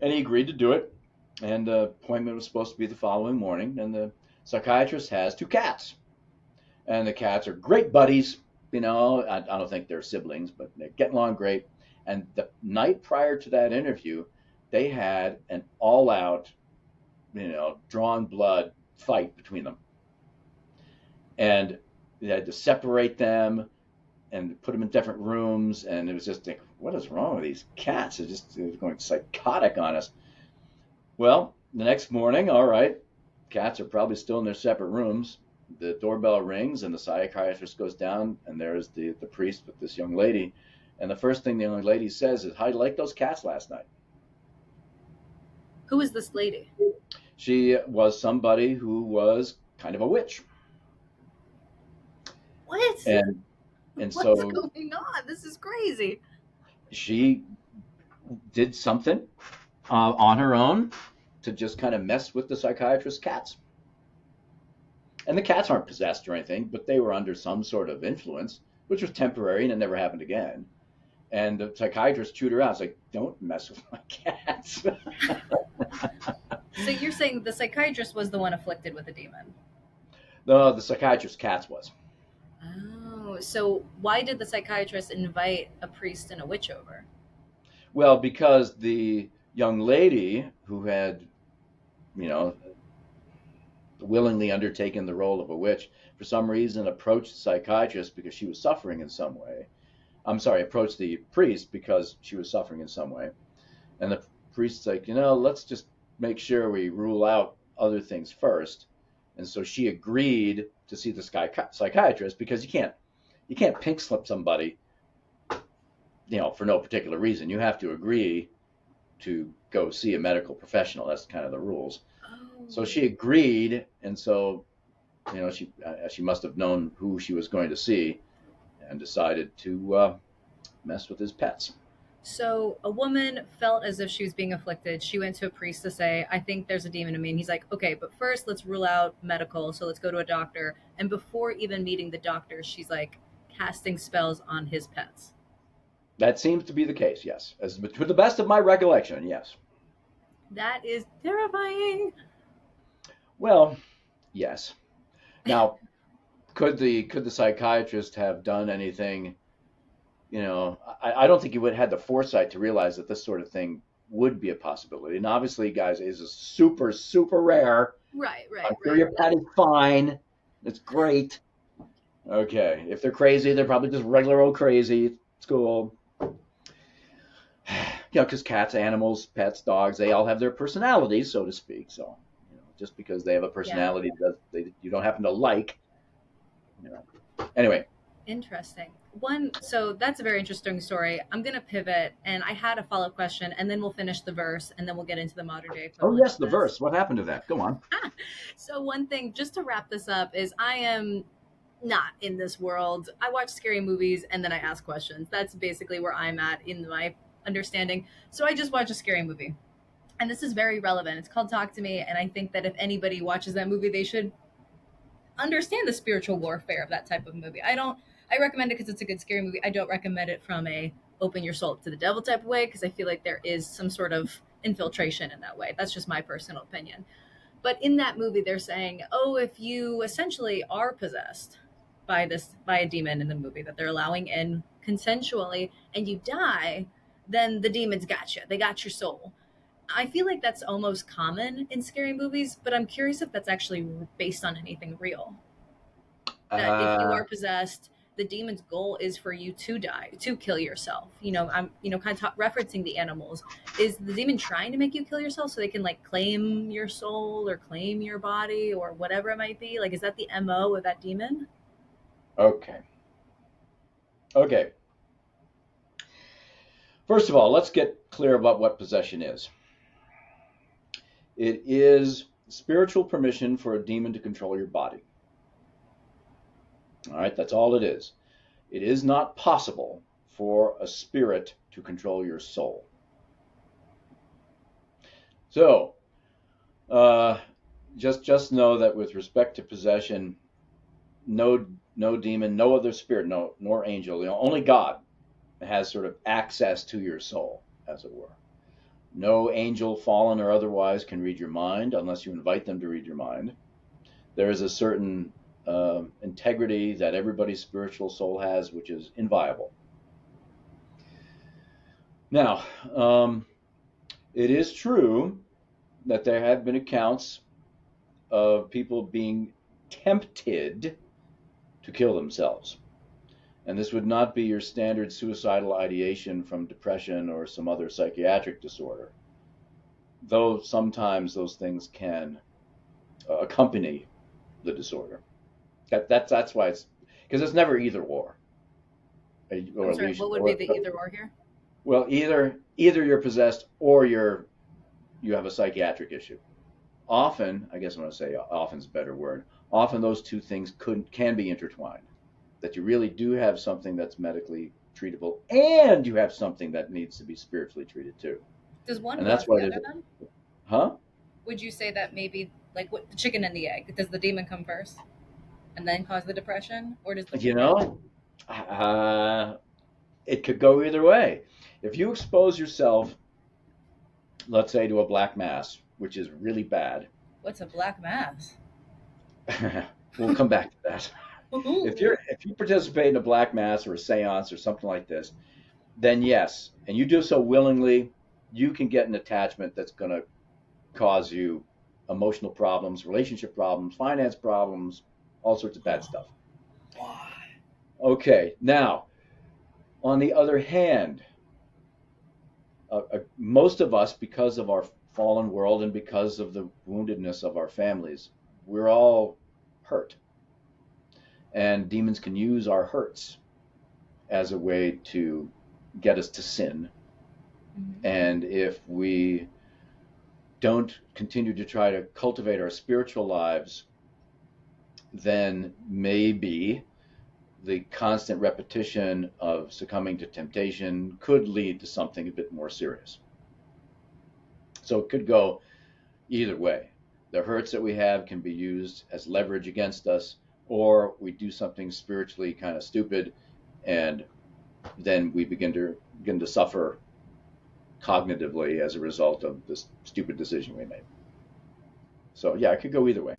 and he agreed to do it. And the appointment was supposed to be the following morning. And the psychiatrist has two cats, and the cats are great buddies. I don't think they're siblings, but they're getting along great. And the night prior to that interview, they had an all-out, drawn blood fight between them, and they had to separate them and put them in different rooms. And it was just like, what is wrong with these cats? They're going psychotic on us. Well, the next morning, all right, cats are probably still in their separate rooms. The doorbell rings and the psychiatrist goes down, and there's the priest with this young lady. And the first thing the young lady says is, "How'd you like those cats last night?" Who is this lady? She was somebody who was kind of a witch. What? And and What's so going on? This is crazy. she did something on her own to just kind of mess with the psychiatrist's cats. And the cats aren't possessed or anything, but they were under some sort of influence, which was temporary and it never happened again. And the psychiatrist chewed her out. It's like, don't mess with my cats. So you're saying the psychiatrist was the one afflicted with a demon? No, the psychiatrist's cats was. Oh, so why did the psychiatrist invite a priest and a witch over? Well, because the young lady who had, you know, willingly undertaken the role of a witch, for some reason approached the psychiatrist because she was suffering in some way. I'm sorry, approached the priest because she was suffering in some way. And the priest's like, let's just make sure we rule out other things first. And so she agreed to see the psychiatrist because you can't pink slip somebody, for no particular reason. You have to agree to go see a medical professional. That's kind of the rules. So Oh. she agreed, and so she must have known who she was going to see, and decided to mess with his pets. So a woman felt as if she was being afflicted. She went to a priest to say, I think there's a demon in me. And he's like, okay, but first let's rule out medical. So let's go to a doctor. And before even meeting the doctor, she's like casting spells on his pets. That seems to be the case, yes. To the best of my recollection, yes. That is terrifying. Well, yes. Now, could the psychiatrist have done anything? I don't think he would have had the foresight to realize that this sort of thing would be a possibility. And obviously, guys, it is super, super rare. Right, I'm right, sure right. your pet is fine. It's great. Okay. If they're crazy, they're probably just regular old crazy. It's cool. Because cats, animals, pets, dogs, they all have their personalities, so to speak. So, just because they have a Yeah. personality that you don't happen to like, you know. Anyway, Interesting. So that's a very interesting story. I'm going to pivot, and I had a follow up question, and then we'll finish the verse, and then we'll get into the modern day oh equivalent yes, of the this. verse. What happened to that? Go on. So, one thing, just to wrap this up, is I am not in this world. I watch scary movies and then I ask questions. That's basically where I'm at in my understanding. So, I just watch a scary movie. And this is very relevant. It's called Talk to Me. And I think that if anybody watches that movie, they should understand the spiritual warfare of that type of movie. I recommend it because it's a good scary movie. I don't recommend it from a open your soul to the devil type of way because I feel like there is some sort of infiltration in that way. That's just my personal opinion. But in that movie, they're saying, oh, if you essentially are possessed by a demon in the movie that they're allowing in consensually and you die, then the demons got you. They got your soul. I feel like that's almost common in scary movies, but I'm curious if that's actually based on anything real. That if you Uh, are possessed the demon's goal is for you to die, to kill yourself. I'm, kind of referencing the animals. Is the demon trying to make you kill yourself so they can like claim your soul or claim your body or whatever it might be? Like, is that the MO of that demon? Okay. Okay. First of all, let's get clear about what possession is. It is spiritual permission for a demon to control your body. All right, that's all it is. It is not possible for a spirit to control your soul. So, just know that with respect to possession, no demon, no other spirit, nor angel, only God has sort of access to your soul, as it were. No angel, fallen or otherwise, can read your mind unless you invite them to read your mind. There is a certain integrity that everybody's spiritual soul has, which is inviolable. Now, it is true that there have been accounts of people being tempted to kill themselves. And this would not be your standard suicidal ideation from depression or some other psychiatric disorder, though sometimes those things can accompany the disorder. That's why it's, because it's never either or. I'm sorry, what would be the either or here? Well, either you're possessed or you have a psychiatric issue. Often, I guess I'm going to say often is a better word, often those two things can be intertwined. That you really do have something that's medically treatable, and you have something that needs to be spiritually treated too. Does one and cause that's why the other then? Huh? Would you say that maybe like what the chicken and the egg? Does the demon come first and then cause the depression, or does the It could go either way. If you expose yourself, let's say, to a black mass, which is really bad. What's a black mass? We'll come back to that. If you participate in a black mass or a seance or something like this, then yes, and you do so willingly, you can get an attachment that's going to cause you emotional problems, relationship problems, finance problems, all sorts of bad stuff. Why? Okay, now, on the other hand, most of us, because of our fallen world and because of the woundedness of our families, we're all hurt. And demons can use our hurts as a way to get us to sin. Mm-hmm. And if we don't continue to try to cultivate our spiritual lives, then maybe the constant repetition of succumbing to temptation could lead to something a bit more serious. So it could go either way. The hurts that we have can be used as leverage against us, or we do something spiritually kind of stupid, and then we begin to suffer cognitively as a result of this stupid decision we made. So yeah, it could go either way.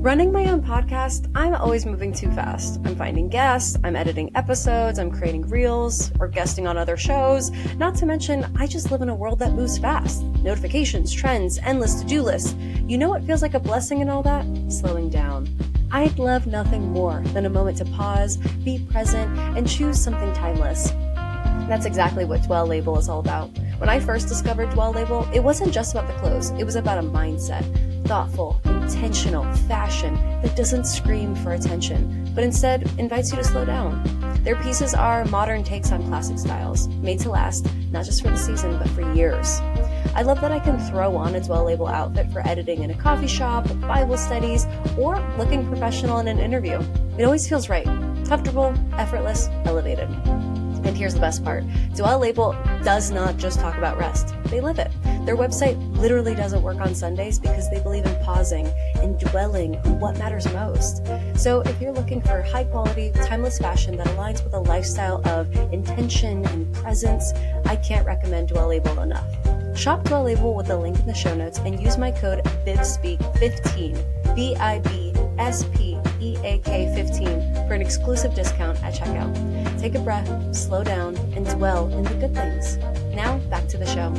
Running my own podcast, I'm always moving too fast. I'm finding guests, I'm editing episodes, I'm creating reels, or guesting on other shows. Not to mention, I just live in a world that moves fast. Notifications, trends, endless to-do lists. You know what feels like a blessing in all that? Slowing down. I'd love nothing more than a moment to pause, be present, and choose something timeless. That's exactly what Dwell Label is all about. When I first discovered Dwell Label, it wasn't just about the clothes, it was about a mindset. Thoughtful, intentional fashion that doesn't scream for attention, but instead invites you to slow down. Their pieces are modern takes on classic styles, made to last, not just for the season, but for years. I love that I can throw on a Dwell Label outfit for editing in a coffee shop, Bible studies, or looking professional in an interview. It always feels right, comfortable, effortless, elevated. And here's the best part. Dwell Label does not just talk about rest. They live it. Their website literally doesn't work on Sundays because they believe in pausing and dwelling on what matters most. So if you're looking for high quality, timeless fashion that aligns with a lifestyle of intention and presence, I can't recommend Dwell Label enough. Shop Dwell Label with the link in the show notes and use my code BIBSPEAK15, BIBSPEAK15 for an exclusive discount at checkout. Take a breath, slow down, and dwell in the good things. Now, back to the show.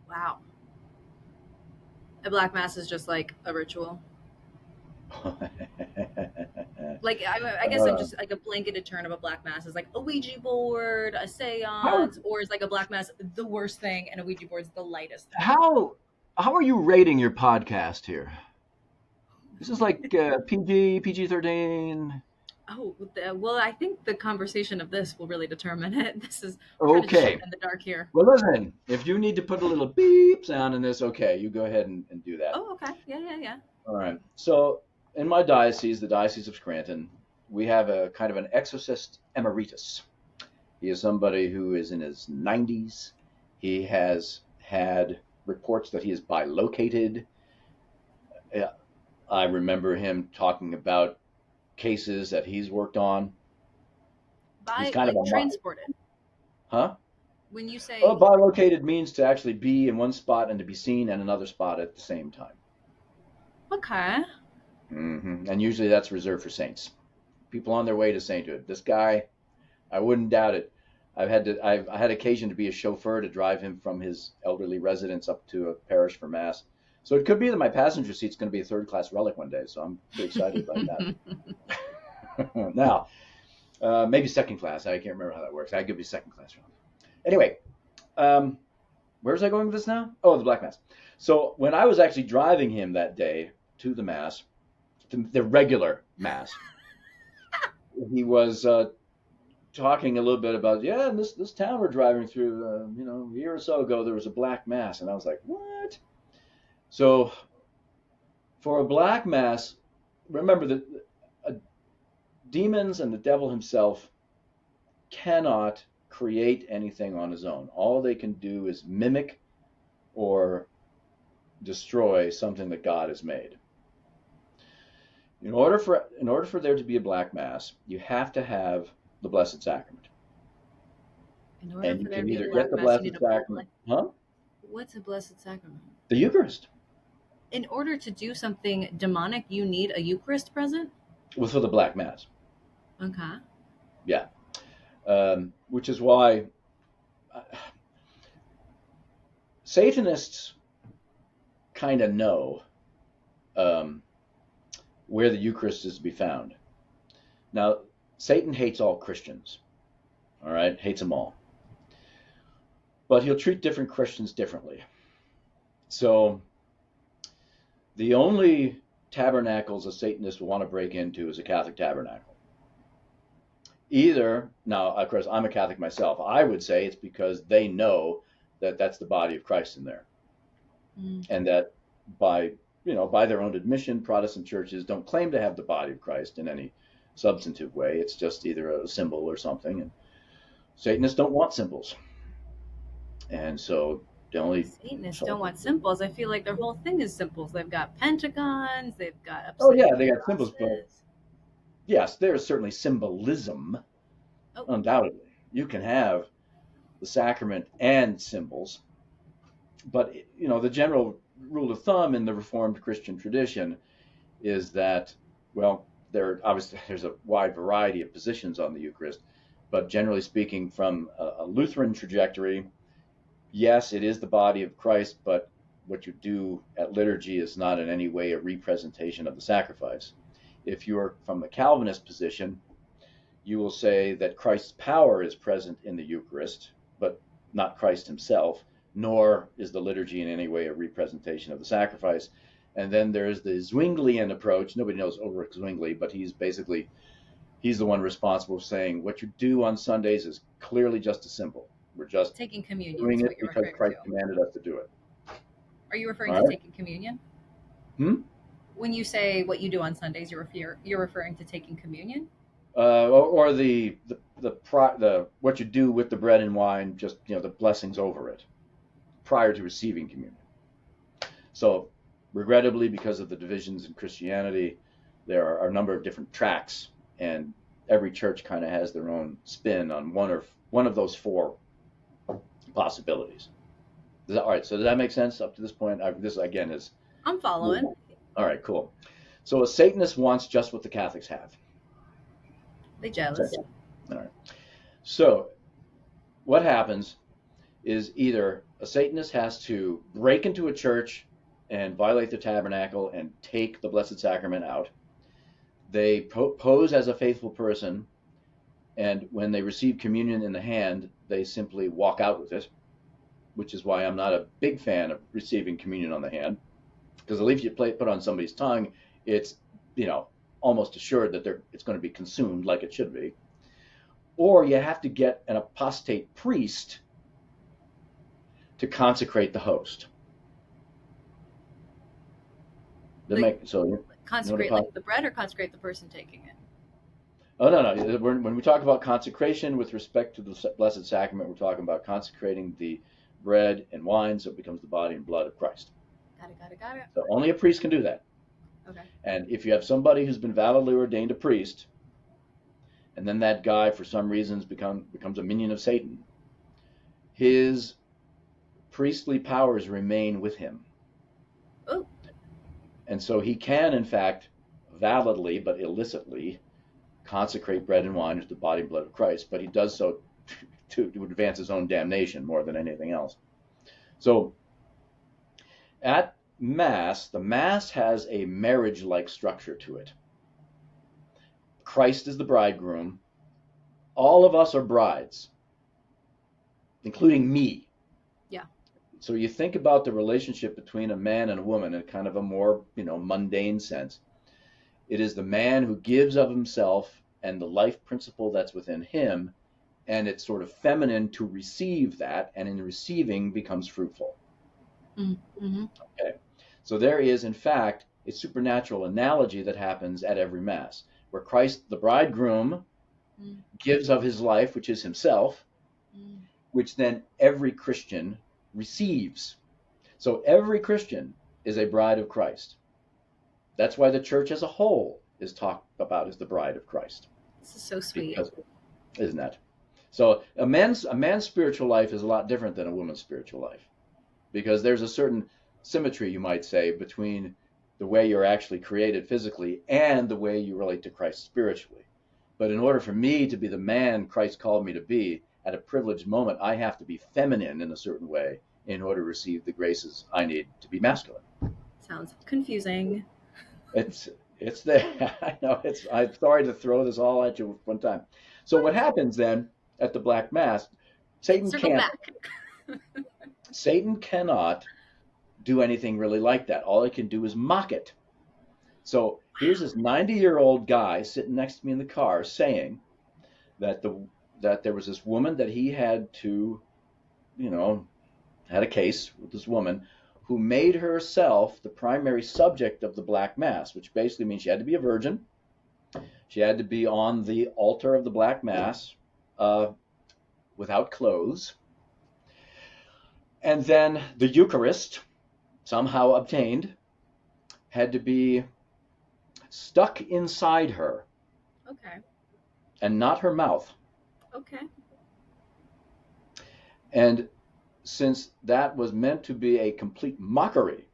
Wow. A black mass is just like a ritual. Like I guess I'm just like a blanketed term of a black mass is like a Ouija board, a How seance, or is like a black mass the worst thing and a Ouija board is the lightest thing? how how are you rating your podcast here? This is like PG 13. Oh, well, I think the conversation of this will really determine it. This is we're kind of just Okay. shooting in the dark here. Well, listen, if you need to put a little beep sound in this, okay, you go ahead and do that. Oh, okay. Yeah. All right. So in my diocese, the Diocese of Scranton, we have a kind of an exorcist emeritus. He is somebody who is in his 90s. He has had reports that he is bilocated. I remember him talking about cases that he's worked on. He's By kind of like a transported. huh? When you say Oh, bilocated means to actually be in one spot and to be seen in another spot at the same time. okay, And usually that's reserved for saints, people on their way to sainthood. This guy, I wouldn't doubt it. I had occasion to be a chauffeur to drive him from his elderly residence up to a parish for mass. So it could be that my passenger seat's going to be a third-class relic one day. So I'm pretty excited about that. Now, maybe second class. I can't remember how that works. I could be second class relic. Anyway, where was I going with this now? Oh, the Black Mass. So when I was actually driving him that day to the Mass, the regular Mass, he was talking a little bit about, in this town we're driving through, a year or so ago, there was a Black Mass. And I was like, what? So for a Black Mass, remember that demons and the devil himself cannot create anything on his own. All they can do is mimic or destroy something that God has made. In order for there to be a Black Mass, you have to have the Blessed Sacrament. in order And for you there to can be either a get black the mass, you Blessed need a Sacrament, What's a blessed sacrament? the Eucharist. In order to do something demonic, you need a Eucharist present. Well, for the Black Mass, Okay. yeah. Which is why Satanists kind of know where the Eucharist is to be found. Now, Satan hates all Christians, all right? Hates them all. But he'll treat different Christians differently. So the only tabernacles a Satanist will want to break into is a Catholic tabernacle. Now, of course, I'm a Catholic myself. I would say it's because they know that that's the body of Christ in there. And that by their own admission, Protestant churches don't claim to have the body of Christ in any substantive way. It's just either a symbol or something. And Satanists don't want symbols. And so the only Satanists don't want symbols. I feel like their whole thing is symbols. They've got pentagons. They've got they got symbols, but yes, there is certainly symbolism. Undoubtedly, you can have the sacrament and symbols, but the general rule of thumb in the Reformed Christian tradition is that, well, there's a wide variety of positions on the Eucharist, but generally speaking, from a Lutheran trajectory, yes, it is the body of Christ, but what you do at liturgy is not in any way a representation of the sacrifice. If you're from the Calvinist position, you will say that Christ's power is present in the Eucharist, but not Christ himself, nor is the liturgy in any way a representation of the sacrifice. And then there's the Zwinglian approach. Nobody knows Ulrich Zwingli, but he's the one responsible for saying what you do on Sundays is clearly just a symbol. We're just taking communion. Doing it because Christ commanded us to do it. Are you referring to taking communion? Hmm? When you say what you do on Sundays, you're referring to taking communion? Or the what you do with the bread and wine, just the blessings over it prior to receiving communion. So, regrettably, because of the divisions in Christianity, there are a number of different tracks, and every church kind of has their own spin on one of those four possibilities. All right, so does that make sense up to this point? This again is. I'm following. All right, cool. So a Satanist wants just what the Catholics have. They jealous. All right. So what happens is either a Satanist has to break into a church and violate the tabernacle and take the Blessed Sacrament out. They pose as a faithful person, and when they receive communion in the hand, they simply walk out with it, which is why I'm not a big fan of receiving communion on the hand, because if you put on somebody's tongue, it's, almost assured that it's going to be consumed like it should be. Or you have to get an apostate priest to consecrate the host. Consecrate like the bread, or consecrate the person taking it? Oh, no. When we talk about consecration with respect to the Blessed Sacrament, we're talking about consecrating the bread and wine so it becomes the body and blood of Christ. Got it. So only a priest can do that. Okay. And if you have somebody who's been validly ordained a priest, and then that guy for some reasons becomes a minion of Satan, his priestly powers remain with him. Oh. And so he can, in fact, validly but illicitly consecrate bread and wine as the body and blood of Christ, but he does so to advance his own damnation more than anything else. So at Mass, the Mass has a marriage-like structure to it. Christ is the bridegroom. All of us are brides, including me. Yeah. So you think about the relationship between a man and a woman in kind of a more, mundane sense. It is the man who gives of himself and the life principle that's within him, and it's sort of feminine to receive that, and in receiving becomes fruitful. Mm-hmm. Okay. So there is, in fact, a supernatural analogy that happens at every Mass, where Christ, the bridegroom, gives of his life, which is himself, which then every Christian receives. So every Christian is a bride of Christ. That's why the church as a whole is talked about as the bride of Christ. This is so sweet. Isn't that? So a man's spiritual life is a lot different than a woman's spiritual life, because there's a certain symmetry, you might say, between the way you're actually created physically and the way you relate to Christ spiritually. But in order for me to be the man Christ called me to be at a privileged moment, I have to be feminine in a certain way in order to receive the graces I need to be masculine. Sounds confusing. It's there. I know. I'm sorry to throw this all at you one time. So what happens then at the Black Mass? Satan cannot do anything really like that. All he can do is mock it. So here's this 90-year-old guy sitting next to me in the car saying that there was this woman that he had to, had a case with this woman who made herself the primary subject of the Black Mass, which basically means she had to be a virgin. She had to be on the altar of the Black Mass without clothes. And then the Eucharist, somehow obtained, had to be stuck inside her. Okay. And not her mouth. Okay. And since that was meant to be a complete mockery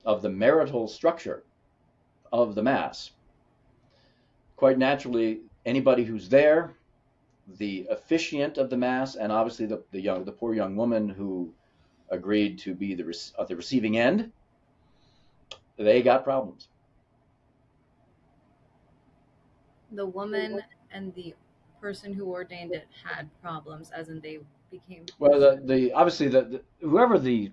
of the marital structure of the Mass, quite naturally, anybody who's there, the officiant of the Mass, and obviously the poor young woman who agreed to be the receiving end, they got problems. The woman and the person who ordained it had problems, as in they became. Well, whoever the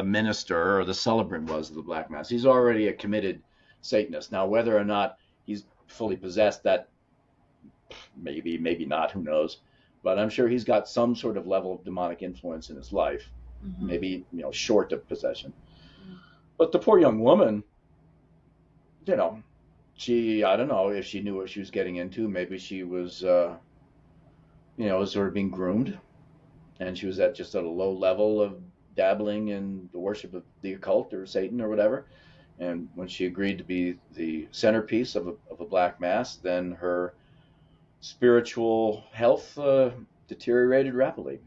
minister or the celebrant was of the Black Mass, he's already a committed Satanist. Now, whether or not he's fully possessed, that maybe not, who knows? But I'm sure he's got some sort of level of demonic influence in his life. Mm-hmm. Maybe, short of possession. Mm-hmm. But the poor young woman, I don't know if she knew what she was getting into. Maybe she was, sort of being groomed, and she was at a low level of dabbling in the worship of the occult or Satan or whatever. And when she agreed to be the centerpiece of a Black Mass, then her spiritual health deteriorated rapidly.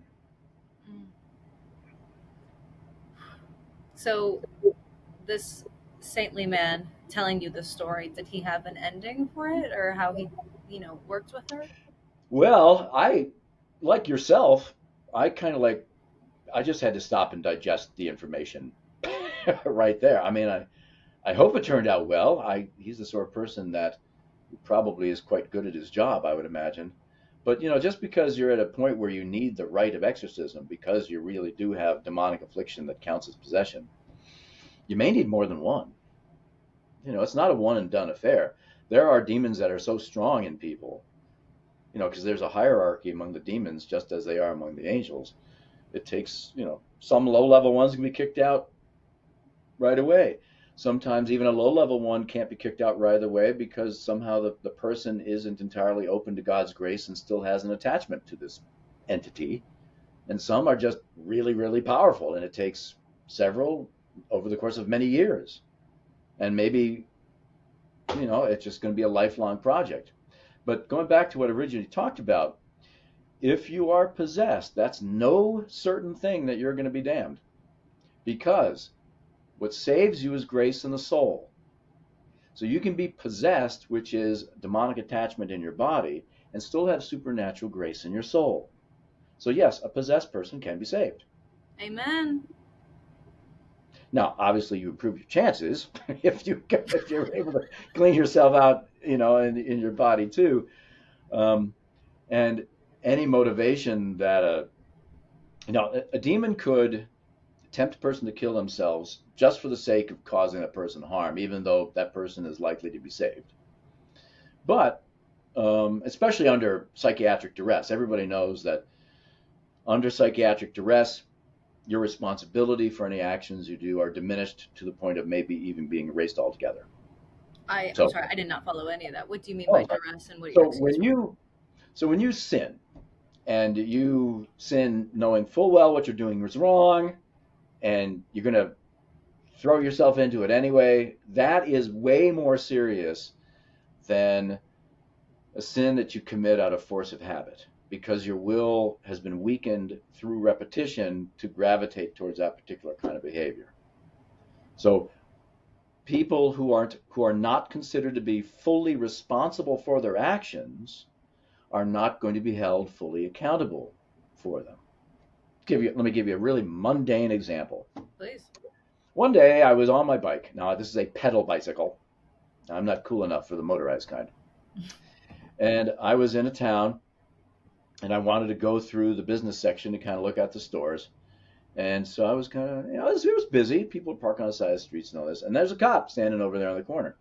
So this saintly man telling you the story, did he have an ending for it, or how he, worked with her? Well, like yourself, I just had to stop and digest the information right there. I mean, I hope it turned out well. He's the sort of person that who probably is quite good at his job, I would imagine. But just because you're at a point where you need the rite of exorcism because you really do have demonic affliction that counts as possession, you may need more than one. It's not a one and done affair. There are demons that are so strong in people, because there's a hierarchy among the demons just as they are among the angels. It takes, some low-level ones can be kicked out right away. Sometimes even a low-level one can't be kicked out right away because somehow the person isn't entirely open to God's grace and still has an attachment to this entity. And some are just really, really powerful, and it takes several over the course of many years. And maybe, it's just going to be a lifelong project. But going back to what I originally talked about, if you are possessed, that's no certain thing that you're going to be damned. Because what saves you is grace in the soul. So you can be possessed, which is demonic attachment in your body, and still have supernatural grace in your soul. So yes, a possessed person can be saved. Amen. Now, obviously, you improve your chances if you're able to clean yourself out, in your body too. And any motivation that a demon could tempt a person to kill themselves just for the sake of causing that person harm, even though that person is likely to be saved. But especially under psychiatric duress, everybody knows that under psychiatric duress, your responsibility for any actions you do are diminished to the point of maybe even being erased altogether. I'm sorry, I did not follow any of that. What do you mean by duress, and what are your So when you sin, and you sin knowing full well what you're doing is wrong, and you're going to throw yourself into it anyway, that is way more serious than a sin that you commit out of force of habit, because your will has been weakened through repetition to gravitate towards that particular kind of behavior. So people who are not considered to be fully responsible for their actions are not going to be held fully accountable for them. Let me give you a really mundane example. Please. One day I was on my bike. Now this is a pedal bicycle. I'm not cool enough for the motorized kind. And I was in a town, and I wanted to go through the business section to kind of look at the stores. And so I was kind of, it was busy. People parking on the side of the streets and all this. And there's a cop standing over there on the corner.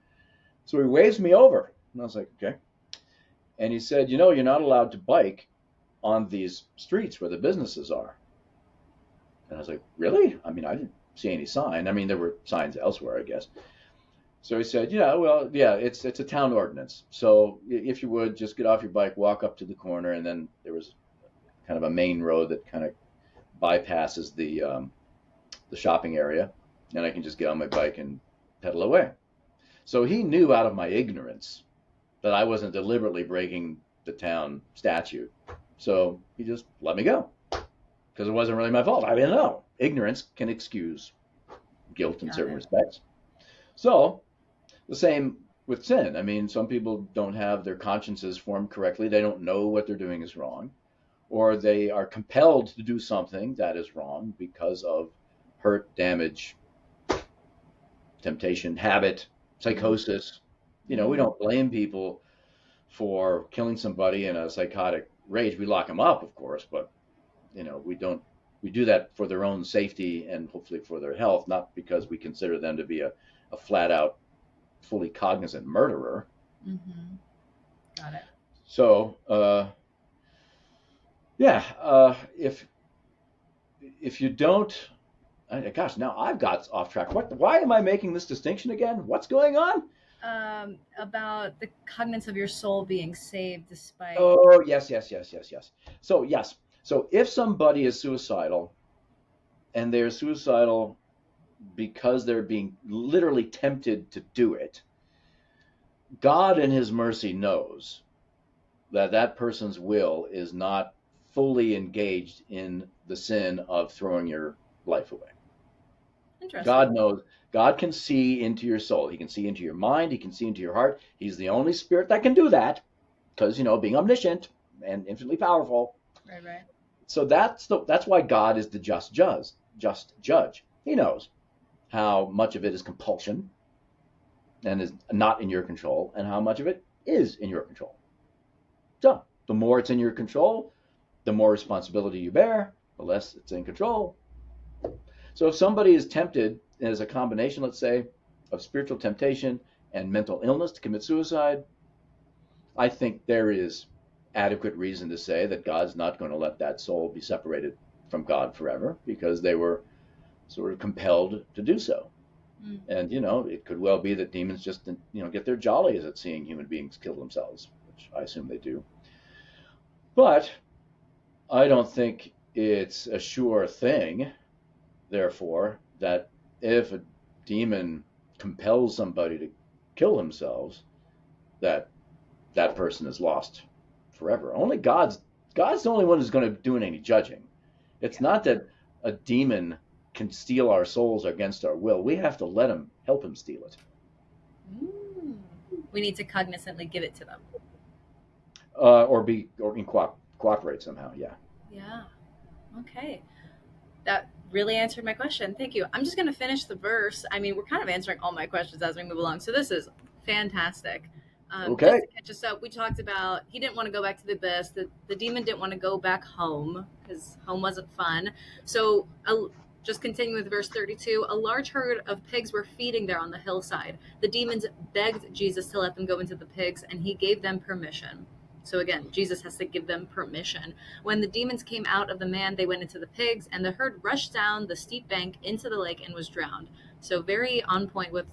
So he waves me over. And I was like, okay. And he said, you're not allowed to bike on these streets where the businesses are. And I was like, really? I mean, I didn't see any sign. I mean, there were signs elsewhere, I guess. So he said, it's a town ordinance. So if you would, just get off your bike, walk up to the corner, and then there was kind of a main road that kind of bypasses the shopping area, and I can just get on my bike and pedal away. So he knew out of my ignorance that I wasn't deliberately breaking the town statute. So he just let me go, because it wasn't really my fault. I didn't know. Ignorance can excuse guilt in certain respects. So the same with sin. I mean, some people don't have their consciences formed correctly. They don't know what they're doing is wrong, or they are compelled to do something that is wrong because of hurt, damage, temptation, habit, psychosis. We don't blame people for killing somebody in a psychotic rage. We lock them up, of course, but we do that for their own safety and hopefully for their health, not because we consider them to be a flat out, fully cognizant murderer. Mm-hmm. Got it. So, if you don't, gosh, now I've got off track. Why am I making this distinction again? What's going on? About the cognizance of your soul being saved despite. Oh, yes. So, yes. So if somebody is suicidal, and they're suicidal because they're being literally tempted to do it, God in his mercy knows that person's will is not fully engaged in the sin of throwing your life away. Interesting. God knows. God can see into your soul. He can see into your mind. He can see into your heart. He's the only spirit that can do that, because, being omniscient and infinitely powerful. Right. So that's why God is the just judge. He knows how much of it is compulsion and is not in your control, and how much of it is in your control. So the more it's in your control, the more responsibility you bear, the less it's in control. So if somebody is tempted as a combination, let's say, of spiritual temptation and mental illness to commit suicide, I think there is adequate reason to say that God's not going to let that soul be separated from God forever, because they were sort of compelled to do so. Mm. And, it could well be that demons just, get their jollies at seeing human beings kill themselves, which I assume they do. But I don't think it's a sure thing, therefore, that if a demon compels somebody to kill themselves, that that person is lost forever. Only God's the only one who's going to be doing any judging. It's not that a demon can steal our souls against our will. We have to help him steal it. Mm. We need to cognizantly give it to them. Or cooperate somehow. Yeah. Yeah. Okay. That really answered my question. Thank you. I'm just going to finish the verse. I mean, we're kind of answering all my questions as we move along. So this is fantastic. Okay. Just to catch us up, we talked about he didn't want to go back to the abyss. The demon didn't want to go back home because home wasn't fun. So just continuing with verse 32, a large herd of pigs were feeding there on the hillside. The demons begged Jesus to let them go into the pigs, and he gave them permission. So again, Jesus has to give them permission. When the demons came out of the man, they went into the pigs, and the herd rushed down the steep bank into the lake and was drowned. So very on point with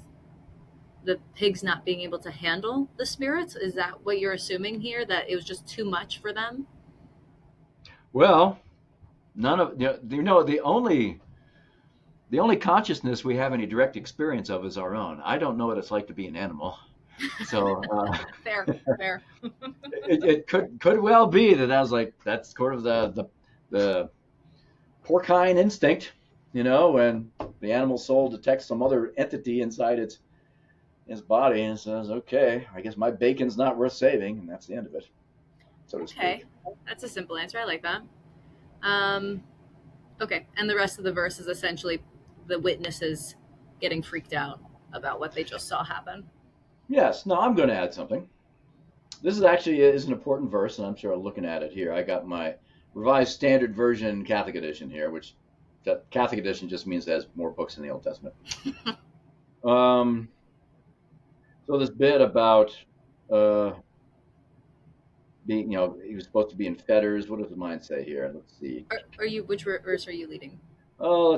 the pigs not being able to handle the spirits. Is that what you're assuming here, that it was just too much for them? Well, the only consciousness we have any direct experience of is our own. I don't know what it's like to be an animal. So Fair. it could well be that I was like, that's sort of the porcine instinct, when the animal soul detects some other entity inside its body and says, okay, I guess my bacon's not worth saving, and that's the end of it. So to Okay, speak. that's a simple answer. I like that. Okay, and the rest of the verse is essentially the witnesses getting freaked out about what they just saw happen. Yes. No, I'm going to add something. This is an important verse, and I'm sure I'm looking at it here. I got my Revised Standard Version Catholic Edition here, which that Catholic Edition just means it has more books in the Old Testament. So this bit about being, he was supposed to be in fetters. What does mine say here? Let's see. Which verse are you leading? Oh,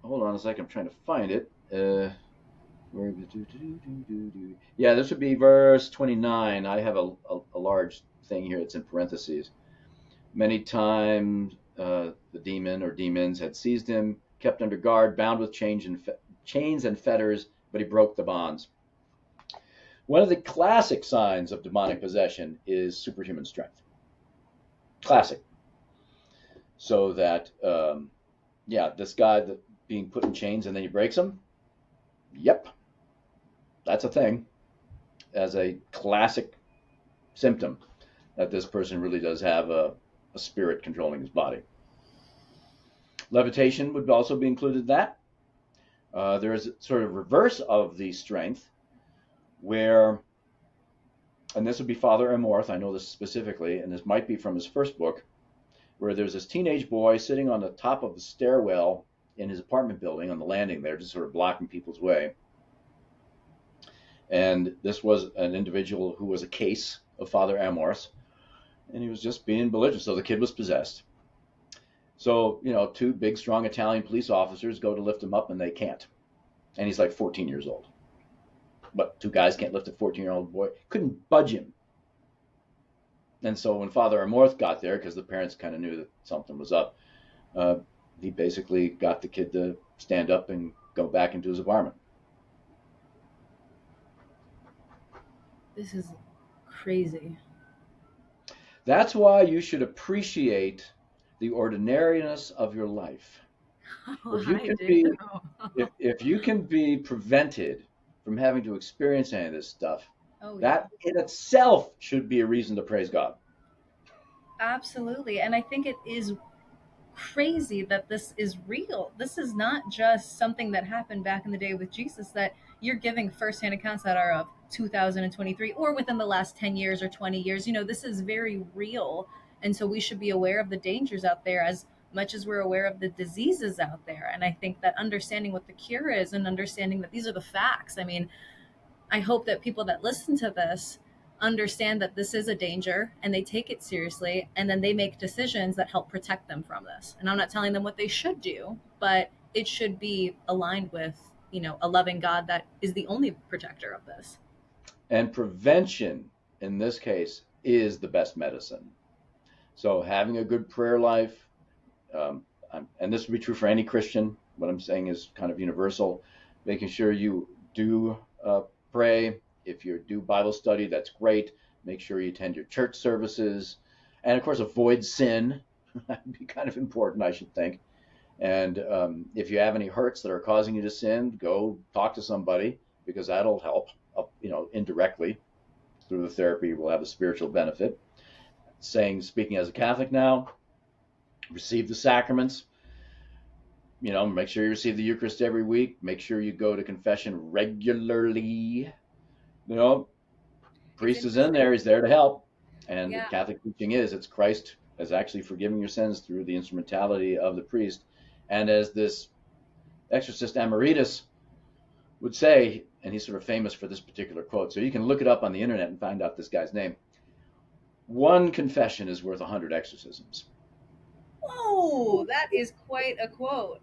hold on a second. I'm trying to find it. Yeah, this would be verse 29. I have a large thing here. It's in parentheses. Many times the demon or demons had seized him, kept under guard, bound with chains and fetters, but he broke the bonds. One of the classic signs of demonic possession is superhuman strength. Classic. So that, this guy that being put in chains and then he breaks them. Yep. That's a thing. As a classic symptom that this person really does have a spirit controlling his body. Levitation would also be included in that. There is a sort of reverse of the strength where, and this would be Father Amorth, I know this specifically, and this might be from his first book, where there's this teenage boy sitting on the top of the stairwell in his apartment building on the landing there, just sort of blocking people's way. And this was an individual who was a case of Father Amorth, and he was just being belligerent. So the kid was possessed. So, two big, strong Italian police officers go to lift him up, and they can't. And he's like 14 years old. But two guys can't lift a 14-year-old boy. Couldn't budge him. And so when Father Amorth got there, because the parents kind of knew that something was up, he basically got the kid to stand up and go back into his apartment. This is crazy. That's why you should appreciate the ordinariness of your life. If you can be prevented from having to experience any of this stuff, that in itself should be a reason to praise God. Absolutely. And I think it is crazy that this is real. This is not just something that happened back in the day with Jesus, that you're giving firsthand accounts that are of 2023 or within the last 10 years or 20 years. This is very real. And so we should be aware of the dangers out there as much as we're aware of the diseases out there. And I think that understanding what the cure is and understanding that these are the facts. I mean, I hope that people that listen to this understand that this is a danger and they take it seriously, and then they make decisions that help protect them from this. And I'm not telling them what they should do, but it should be aligned with, a loving God that is the only protector of this. And prevention, in this case, is the best medicine. So having a good prayer life, and this would be true for any Christian, what I'm saying is kind of universal, making sure you do pray. If you do Bible study, that's great. Make sure you attend your church services. And of course, avoid sin. That'd be kind of important, I should think. And if you have any hurts that are causing you to sin, go talk to somebody, because that'll help, indirectly. Through the therapy, we'll have a spiritual benefit. Speaking as a Catholic now, receive the sacraments. Make sure you receive the Eucharist every week. Make sure you go to confession regularly. Priest is in there. He's there to help. And Yeah. the Catholic teaching is it's Christ as actually forgiving your sins through the instrumentality of the priest. And as this exorcist Emeritus would say, and he's sort of famous for this particular quote, so you can look it up on the internet and find out this guy's name. One confession is worth 100 exorcisms. Oh, that is quite a quote.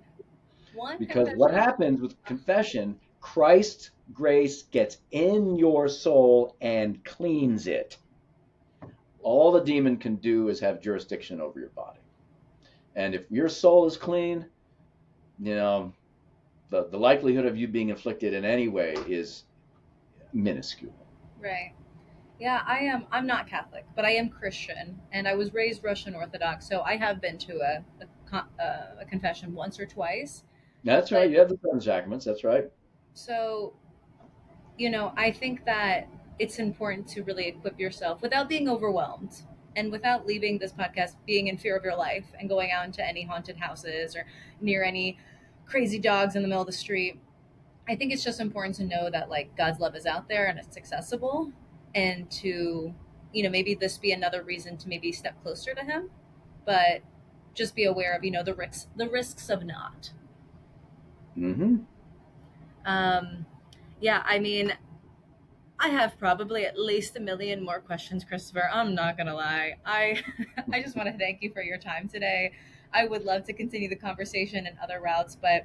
Because what happens with confession, Christ's grace gets in your soul and cleans it. All the demon can do is have jurisdiction over your body. And if your soul is clean, the likelihood of you being afflicted in any way is minuscule. Right. Yeah, I'm not Catholic, but I am Christian, and I was raised Russian Orthodox, so I have been to a confession once or twice. That's right. You have the seven sacraments. That's right. So, I think that it's important to really equip yourself without being overwhelmed and without leaving this podcast being in fear of your life and going out into any haunted houses or near any crazy dogs in the middle of the street. I think it's just important to know that God's love is out there and it's accessible, and to, maybe this be another reason to maybe step closer to him, but just be aware of, the risks of not. Mm-hmm. Yeah, I mean, I have probably at least a million more questions, Christopher. I'm not gonna lie. I just want to thank you for your time today. I would love to continue the conversation in other routes, but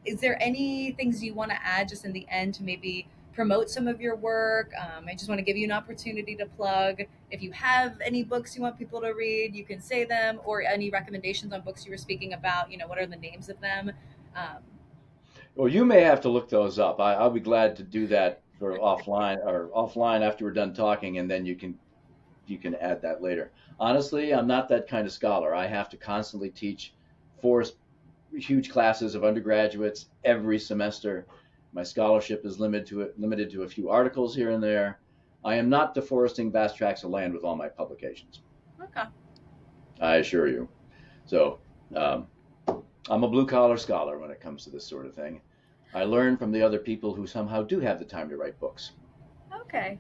is there any things you want to add just in the end to maybe promote some of your work? I just want to give you an opportunity to plug. If you have any books you want people to read, you can say them, or any recommendations on books you were speaking about. What are the names of them? Well, you may have to look those up. I'll be glad to do that sort of offline after we're done talking, and then you can add that later. Honestly, I'm not that kind of scholar. I have to constantly teach 4 huge classes of undergraduates every semester. My scholarship is limited to a few articles here and there. I am not deforesting vast tracts of land with all my publications. Okay. I assure you. So I'm a blue-collar scholar when it comes to this sort of thing. I learn from the other people who somehow do have the time to write books. Okay.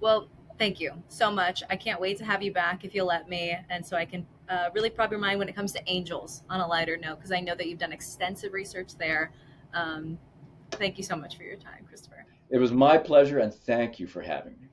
Well, thank you so much. I can't wait to have you back if you'll let me, and so I can really prop your mind when it comes to angels on a lighter note, because I know that you've done extensive research there. Thank you so much for your time, Christopher. It was my pleasure, and thank you for having me.